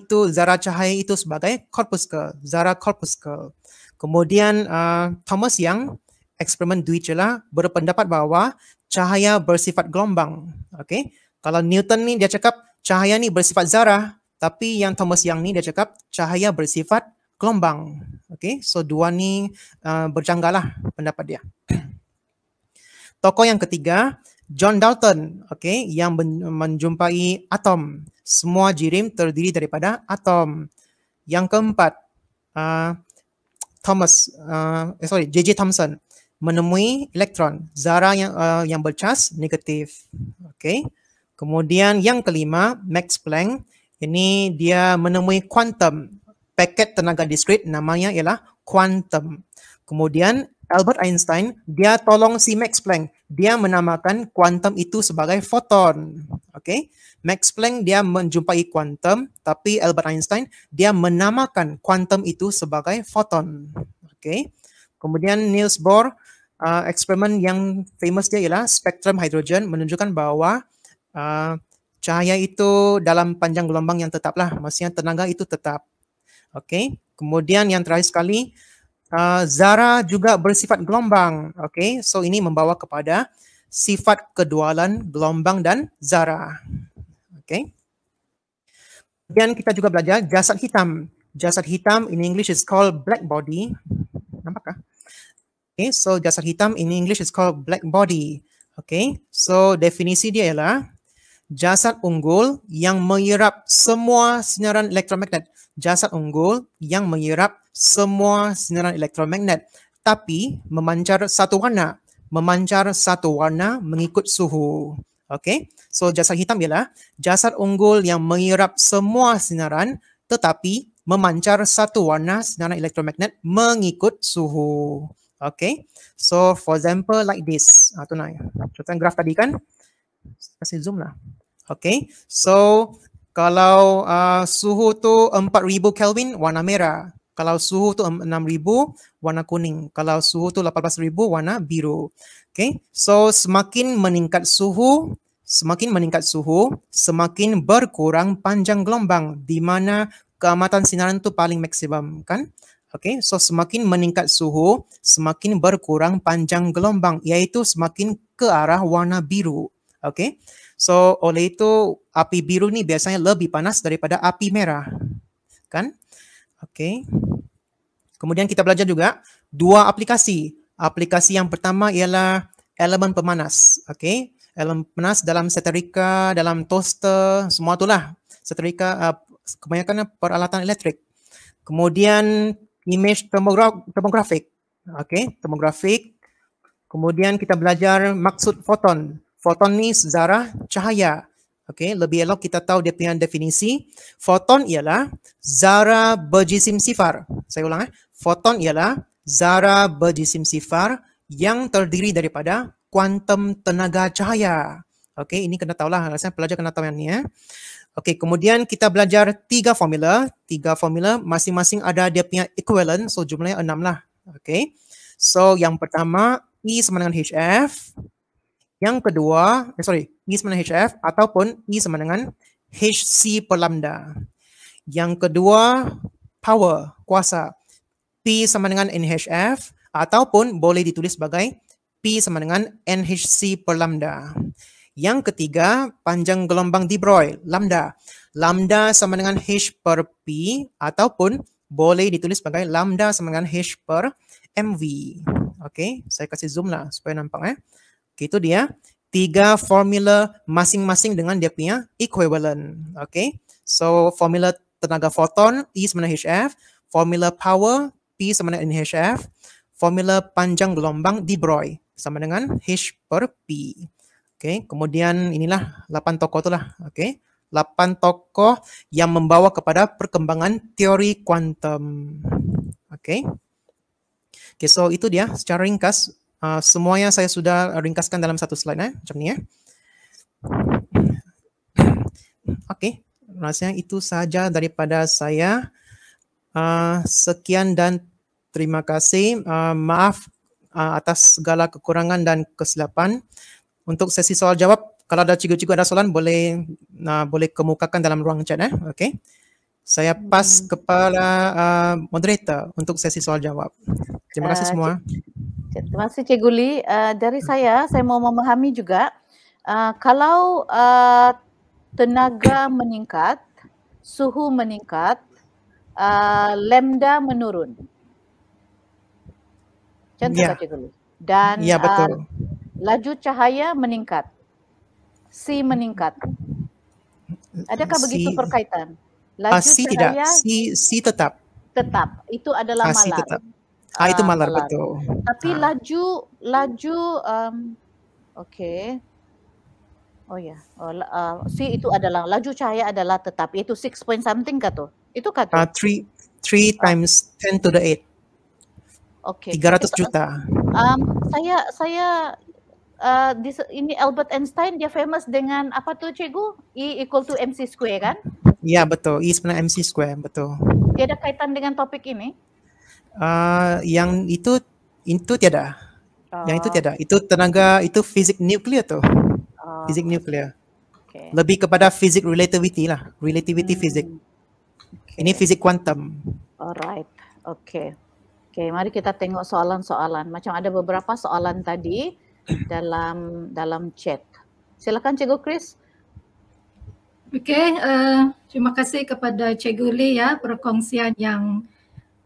cahaya itu sebagai corpuscle, zarah corpuscle. Kemudian Thomas Young, eksperimen Duicelah, berpendapat bahawa cahaya bersifat gelombang. Okay. Kalau Newton ni dia cakap cahaya ni bersifat zarah, tapi yang Thomas Young ni dia cakap cahaya bersifat gelombang. Okay, so dua ni berjanggalah pendapat dia. Tokoh yang ketiga, John Dalton, okay, yang menjumpai atom. Semua jirim terdiri daripada atom. Yang keempat, J.J. Thomson menemui elektron, zarah yang bercas negatif. Okay. Kemudian yang kelima, Max Planck, ini dia menemui kuantum, paket tenaga diskrit namanya ialah kuantum. Kemudian Albert Einstein, dia tolong si Max Planck, dia menamakan kuantum itu sebagai foton. Okay. Max Planck dia menjumpai kuantum, tapi Albert Einstein dia menamakan kuantum itu sebagai foton. Okay. Kemudian Niels Bohr, eksperimen yang famous dia ialah spektrum hidrogen, menunjukkan bahawa cahaya itu dalam panjang gelombang yang tetap lah, maksudnya tenaga itu tetap. Okay. Kemudian yang terakhir sekali, zarah juga bersifat gelombang. Okay. So ini membawa kepada sifat kedualan gelombang dan zarah. Okay. Kemudian kita juga belajar jasad hitam. Jasad hitam in English is called black body. Nampakkah? Okay, so jasad hitam in English is called black body. Okay, so definisi dia ialah jasad unggul yang menyerap semua sinaran elektromagnet. Jasad unggul yang menyerap semua sinaran elektromagnet, tapi memancar satu warna. Memancar satu warna mengikut suhu. Okay, so jasad hitam ialah jasad unggul yang menyerap semua sinaran, tetapi memancar satu warna sinaran elektromagnet mengikut suhu. Okay, so for example like this. Tu nak contoh graf tadi kan. Kasih zoom lah. Okay, so kalau suhu tu 4000 Kelvin warna merah. Kalau suhu tu 6000 warna kuning. Kalau suhu tu 18000 warna biru. Okay, so semakin meningkat suhu, semakin berkurang panjang gelombang di mana keamatan sinaran tu paling maksimum kan. Okay, so semakin meningkat suhu, semakin berkurang panjang gelombang, iaitu semakin ke arah warna biru. Okay, so oleh itu api biru ni biasanya lebih panas daripada api merah, kan? Okay. Kemudian kita belajar juga dua aplikasi. Aplikasi yang pertama ialah elemen pemanas. Okay, elemen pemanas dalam setrika, dalam toaster, semua itulah. Setrika, kebanyakan peralatan elektrik. Kemudian image tomografik. Okay, tomografik. Kemudian kita belajar maksud foton. Foton ni zarah cahaya. Okay, lebih elok kita tahu dia punya definisi. Foton ialah zarah berjisim sifar. Saya ulang Foton ialah zarah berjisim sifar yang terdiri daripada kuantum tenaga cahaya. Okay, ini kena tahulah. Rasanya pelajar kena tahu yang ni Okey, kemudian kita belajar tiga formula. Tiga formula masing-masing ada dia punya equivalent. So jumlahnya 6 lah. Okey. So yang pertama E sama dengan HF. Yang kedua, E sama dengan HF ataupun E sama dengan HC per lambda. Yang kedua power, kuasa. P sama dengan NHF ataupun boleh ditulis sebagai P sama dengan NHC per lambda. Yang ketiga, panjang gelombang de Broglie, lambda. Lambda sama dengan H per P ataupun boleh ditulis sebagai lambda sama dengan H per MV. Okey, saya kasih zoom lah supaya nampak Okay, itu dia. Tiga formula masing-masing dengan dia punya equivalent. Okey, so formula tenaga foton E sama dengan HF, formula power P sama dengan NHF, formula panjang gelombang de Broglie sama dengan H per P. Okay, kemudian inilah 8 tokoh itulah. Okay, 8 tokoh yang membawa kepada perkembangan teori kuantum. Okay. Okay, so itu dia secara ringkas. Semuanya saya sudah ringkaskan dalam satu slide macam ni Okay, rasanya itu sahaja daripada saya. Sekian dan terima kasih. Maaf atas segala kekurangan dan kesilapan. Untuk sesi soal jawab, kalau ada cikgu-cikgu ada soalan boleh kemukakan dalam ruang chat Okay. Saya pas kepada moderator untuk sesi soal jawab. Terima kasih semua. Terima kasih Cikgu Lee. Dari saya mau memahami juga kalau tenaga meningkat, suhu meningkat, lambda menurun. Contoh Cikgu Lee. Dan betul. Laju cahaya meningkat, C meningkat. Adakah begitu perkaitan? Laju C cahaya tidak, C tetap. Tetap, itu adalah malar. C tetap. Itu malar, betul. Tapi laju, okay. Oh ya, C itu adalah laju cahaya adalah tetap, itu 6 point something kah tu? Itu kah tu? 3 times 10 to the 8. Okay. 300 juta. Saya ini Albert Einstein dia famous dengan apa tu cikgu? E equal to mc square kan? Ya betul, E sebenarnya mc square, betul. Tiada kaitan dengan topik ini? Yang itu tiada. Yang itu tiada. Itu tenaga, itu fizik nuklear tu. Fizik nuklear. Okay. Lebih kepada fizik relativity lah, relativity fizik. Okay. Ini fizik kuantum. Alright, okay. Okay, mari kita tengok soalan-soalan. Macam ada beberapa soalan tadi. dalam chat. Silakan Cikgu Chris. Okey, terima kasih kepada Cikgu Lee ya, perkongsian yang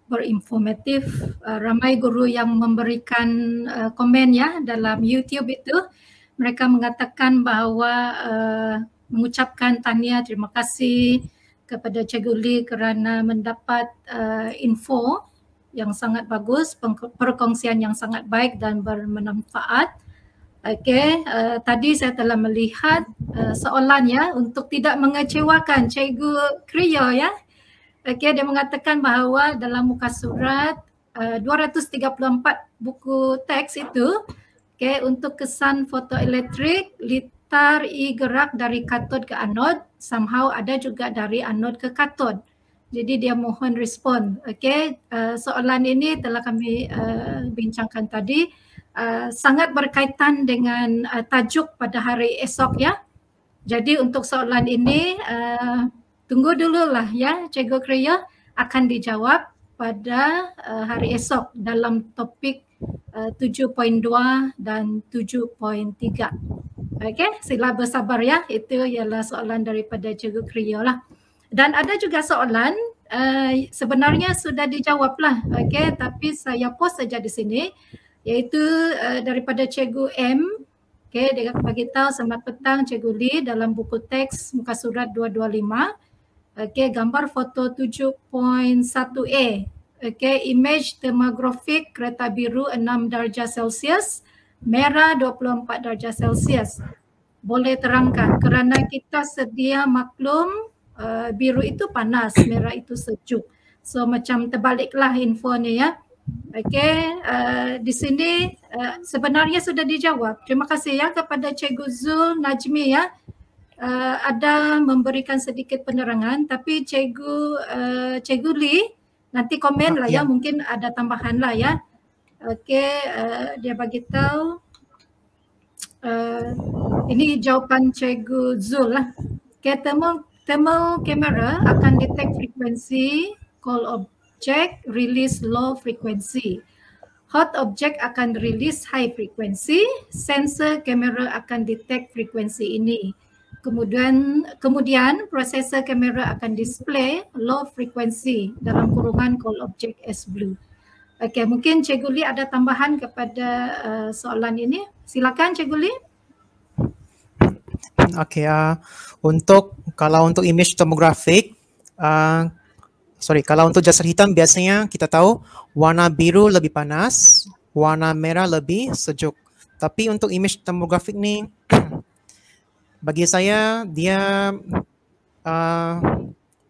berinformatif. Ramai guru yang memberikan komen ya dalam YouTube itu. Mereka mengatakan bahawa mengucapkan tahniah, terima kasih kepada Cikgu Lee kerana mendapat info yang sangat bagus, perkongsian yang sangat baik dan bermanfaat. Okey, tadi saya telah melihat soalan ya untuk tidak mengecewakan Cikgu Krio ya. Okey, dia mengatakan bahawa dalam muka surat 234 buku teks itu, okey, untuk kesan fotoelektrik, litar E gerak dari katod ke anod, somehow ada juga dari anod ke katod. Jadi dia mohon respon. Okey, soalan ini telah kami bincangkan tadi. Sangat berkaitan dengan tajuk pada hari esok ya. Jadi untuk soalan ini tunggu dululah ya, Cikgu Krio akan dijawab pada hari esok dalam topik 7.2 dan 7.3. Okey, sila bersabar ya. Itu ialah soalan daripada Cikgu Krio lah. Dan ada juga soalan sebenarnya sudah dijawab lah. Okey, tapi saya post saja di sini. Iaitu daripada Cikgu M. Okay, dia bagi tahu selamat petang Cikgu Lee, dalam buku teks muka surat 225. Okay, gambar foto 7.1A. Okay, image demografik kereta biru 6 darjah Celsius, merah 24 darjah Celsius. Boleh terangkan kerana kita sedia maklum biru itu panas, merah itu sejuk. So macam terbaliklah info ni ya. Okey, di sini sebenarnya sudah dijawab. Terima kasih ya kepada Cikgu Zul Najmi ya. Ada memberikan sedikit penerangan, tapi Cikgu Lee nanti komen lah ya, mungkin ada tambahan lah ya. Okey, dia bagi tahu ini jawapan Cikgu Zul lah. Okay, thermal camera akan detect frekuensi call object, release low frequency. Hot object akan release high frequency. Sensor kamera akan detect frekuensi ini. Kemudian prosesor kamera akan display low frequency dalam kurungan call object as blue. Okey, mungkin Cikgu Lee ada tambahan kepada soalan ini. Silakan Cikgu Lee. Okey, kalau untuk image tomografik, kalau untuk jasad hitam biasanya kita tahu warna biru lebih panas, warna merah lebih sejuk. Tapi untuk image tomografik ni bagi saya dia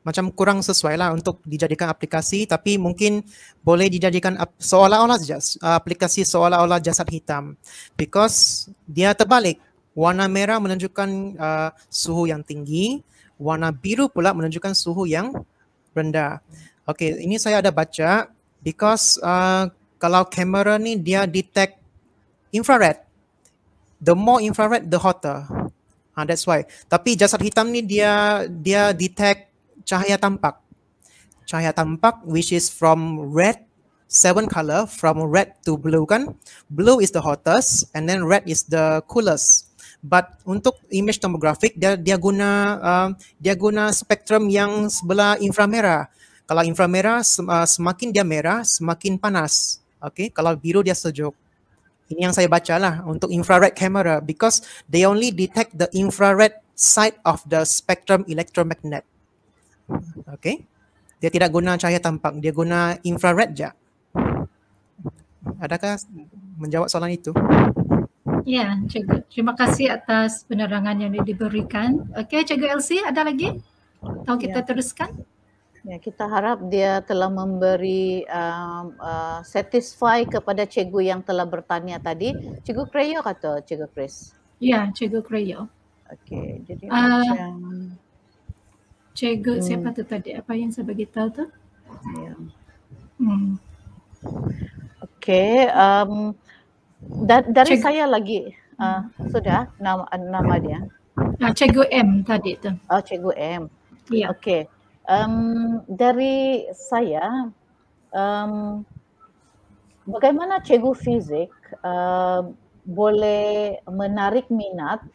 macam kurang sesuai lah untuk dijadikan aplikasi, tapi mungkin boleh dijadikan seolah-olah aplikasi seolah-olah jasad hitam, because dia terbalik. Warna merah menunjukkan suhu yang tinggi, warna biru pula menunjukkan suhu yang rendah. Okey, ini saya ada baca because kalau kamera ni dia detect infrared. The more infrared, the hotter. That's why. Tapi jasad hitam ni dia detect cahaya tampak. Cahaya tampak which is from red, 7 color, from red to blue kan. Blue is the hottest and then red is the coolest. But untuk image tomografik dia guna spektrum yang sebelah inframerah. Kalau inframerah semakin dia merah, semakin panas. Okay, kalau biru dia sejuk. Ini yang saya baca lah untuk infrared camera, because they only detect the infrared side of the spectrum electromagnet. Okay, dia tidak guna cahaya tampak, dia guna infrared je. Adakah menjawab soalan itu? Ya, Cikgu. Terima kasih atas penerangan yang diberikan. Okey, Cikgu Elsie, ada lagi? Atau kita teruskan? Ya, kita harap dia telah memberi satisfy kepada cikgu yang telah bertanya tadi. Cikgu Krio kata Cikgu Chris? Ya, Cikgu Krio. Okey, jadi macam Cikgu siapa tu tadi? Apa yang saya bagi tahu tu? Ya. Okey, dari saya lagi sudah nama dia. Cikgu M tadi tu. Oh, Cikgu M. Ya. Okey. Dari saya, bagaimana cikgu fizik boleh menarik minat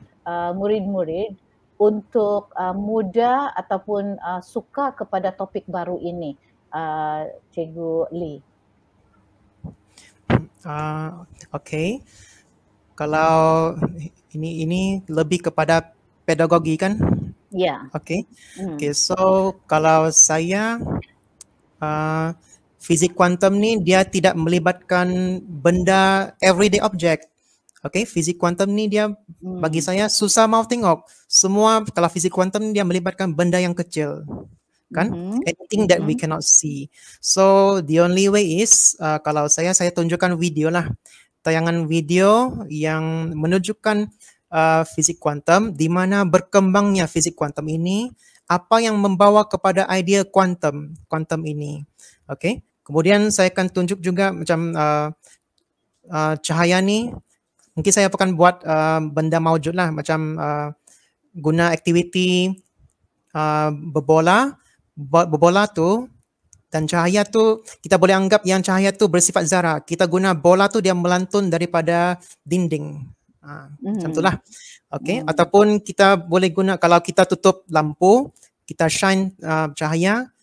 murid-murid untuk muda ataupun suka kepada topik baru ini, Cikgu Lee? Okay. Kalau ini lebih kepada pedagogi kan? Ya. Yeah. Okay. Okay. So kalau saya fizik kuantum ni dia tidak melibatkan benda everyday object. Okay, fizik kuantum ni dia bagi saya susah mau tengok. Semua kalau fizik kuantum dia melibatkan benda yang kecil. Kan? Anything that we cannot see. So the only way is kalau saya tunjukkan video lah. Tayangan video yang menunjukkan fizik kuantum, di mana berkembangnya fizik kuantum ini, apa yang membawa kepada idea kuantum ini. Okay. Kemudian saya akan tunjuk juga macam cahaya ni, mungkin saya akan buat benda maujud lah, macam guna aktiviti berbola tu. Dan cahaya tu, kita boleh anggap yang cahaya tu bersifat zarah. Kita guna bola tu dia melantun daripada dinding. Macam itulah. Okay. Ataupun kita boleh guna, kalau kita tutup lampu, kita shine cahaya,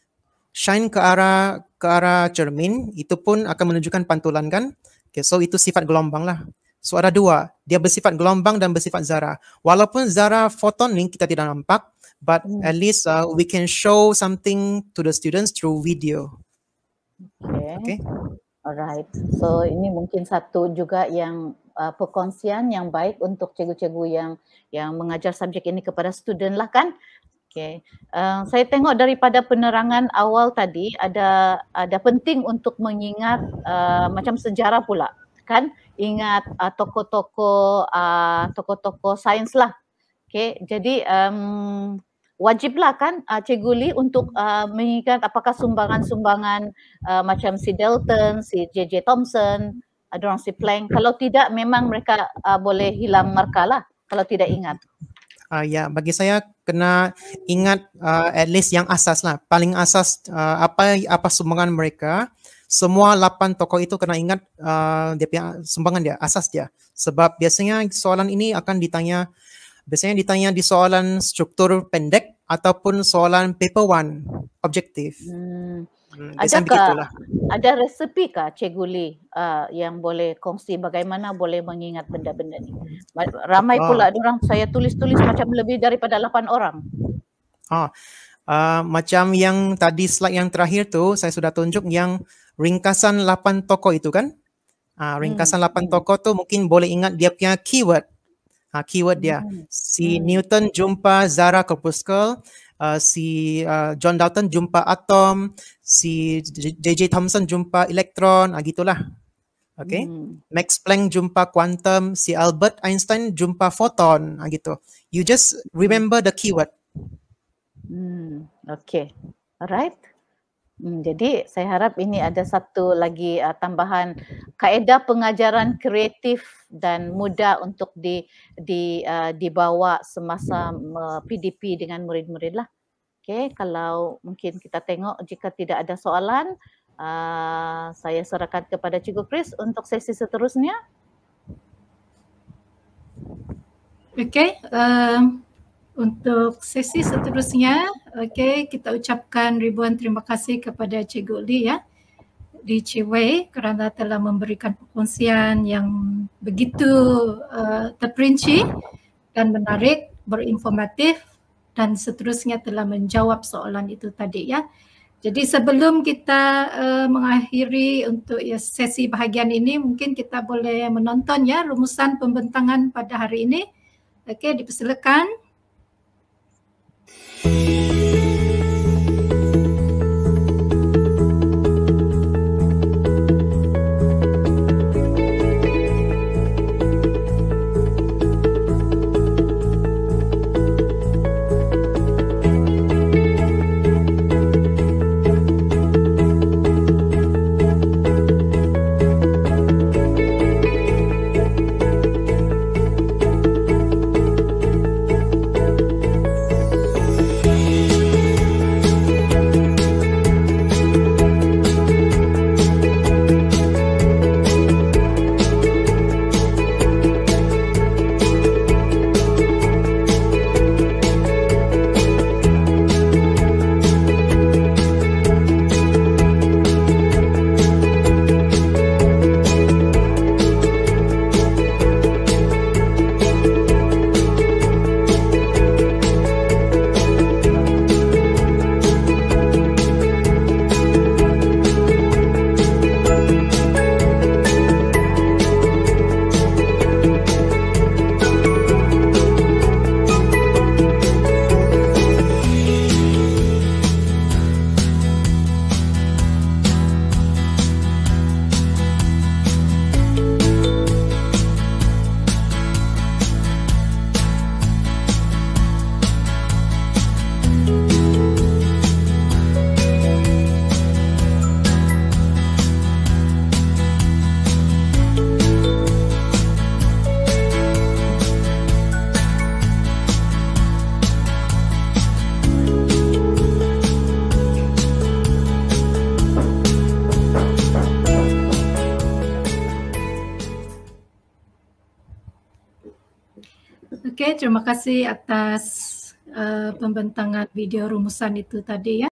shine ke arah cermin, itu pun akan menunjukkan pantulan kan. Okay, so itu sifat gelombang lah. So ada dua, dia bersifat gelombang dan bersifat zarah. Walaupun zarah foton ni kita tidak nampak, but at least we can show something to the students through video. Okay. Alright. So ini mungkin satu juga yang perkongsian yang baik untuk cikgu-cikgu yang mengajar subjek ini kepada student lah kan. Okay. Saya tengok daripada penerangan awal tadi ada penting untuk mengingat macam sejarah pula kan. Ingat tokoh-tokoh sains lah. Okay. Jadi wajiblah kan Cikgu Lee untuk mengingat apakah sumbangan-sumbangan macam si Dalton, si J.J. Thomson, ada orang si Planck. Kalau tidak memang mereka boleh hilang markah lah kalau tidak ingat. Ya, bagi saya kena ingat at least yang asas lah. Paling asas apa sumbangan mereka. Semua 8 tokoh itu kena ingat dia punya sumbangan dia, asas dia. Sebab biasanya soalan ini akan ditanya di soalan struktur pendek ataupun soalan paper 1 objektif. Ada resepi kah Cikgu Lee yang boleh kongsi bagaimana boleh mengingat benda-benda ni? Ramai pula orang saya tulis macam lebih daripada 8 orang. Macam yang tadi slide yang terakhir tu saya sudah tunjuk yang ringkasan 8 tokoh itu kan. Ringkasan 8 tokoh tu mungkin boleh ingat dia punya keyword. Keyword dia. Si Newton jumpa zarah corpuscle, si John Dalton jumpa atom, si J.J. Thomson jumpa elektron, gitulah. Okay. Max Planck jumpa kuantum, si Albert Einstein jumpa foton, gitu. You just remember the keyword. Okay. Alright. Jadi saya harap ini ada satu lagi tambahan kaedah pengajaran kreatif dan mudah untuk dibawa semasa PDP dengan murid-murid lah. Okay, kalau mungkin kita tengok jika tidak ada soalan, saya serahkan kepada Cikgu Chris untuk sesi seterusnya. Okay. Untuk sesi seterusnya, kita ucapkan ribuan terima kasih kepada Cikgu Lee ya di Chiwei kerana telah memberikan perkongsian yang begitu terperinci dan menarik, berinformatif dan seterusnya telah menjawab soalan itu tadi ya. Jadi sebelum kita mengakhiri untuk sesi bahagian ini, mungkin kita boleh menonton ya rumusan pembentangan pada hari ini. Okey, dipersilakan. Oke, terima kasih atas pembentangan video rumusan itu tadi ya.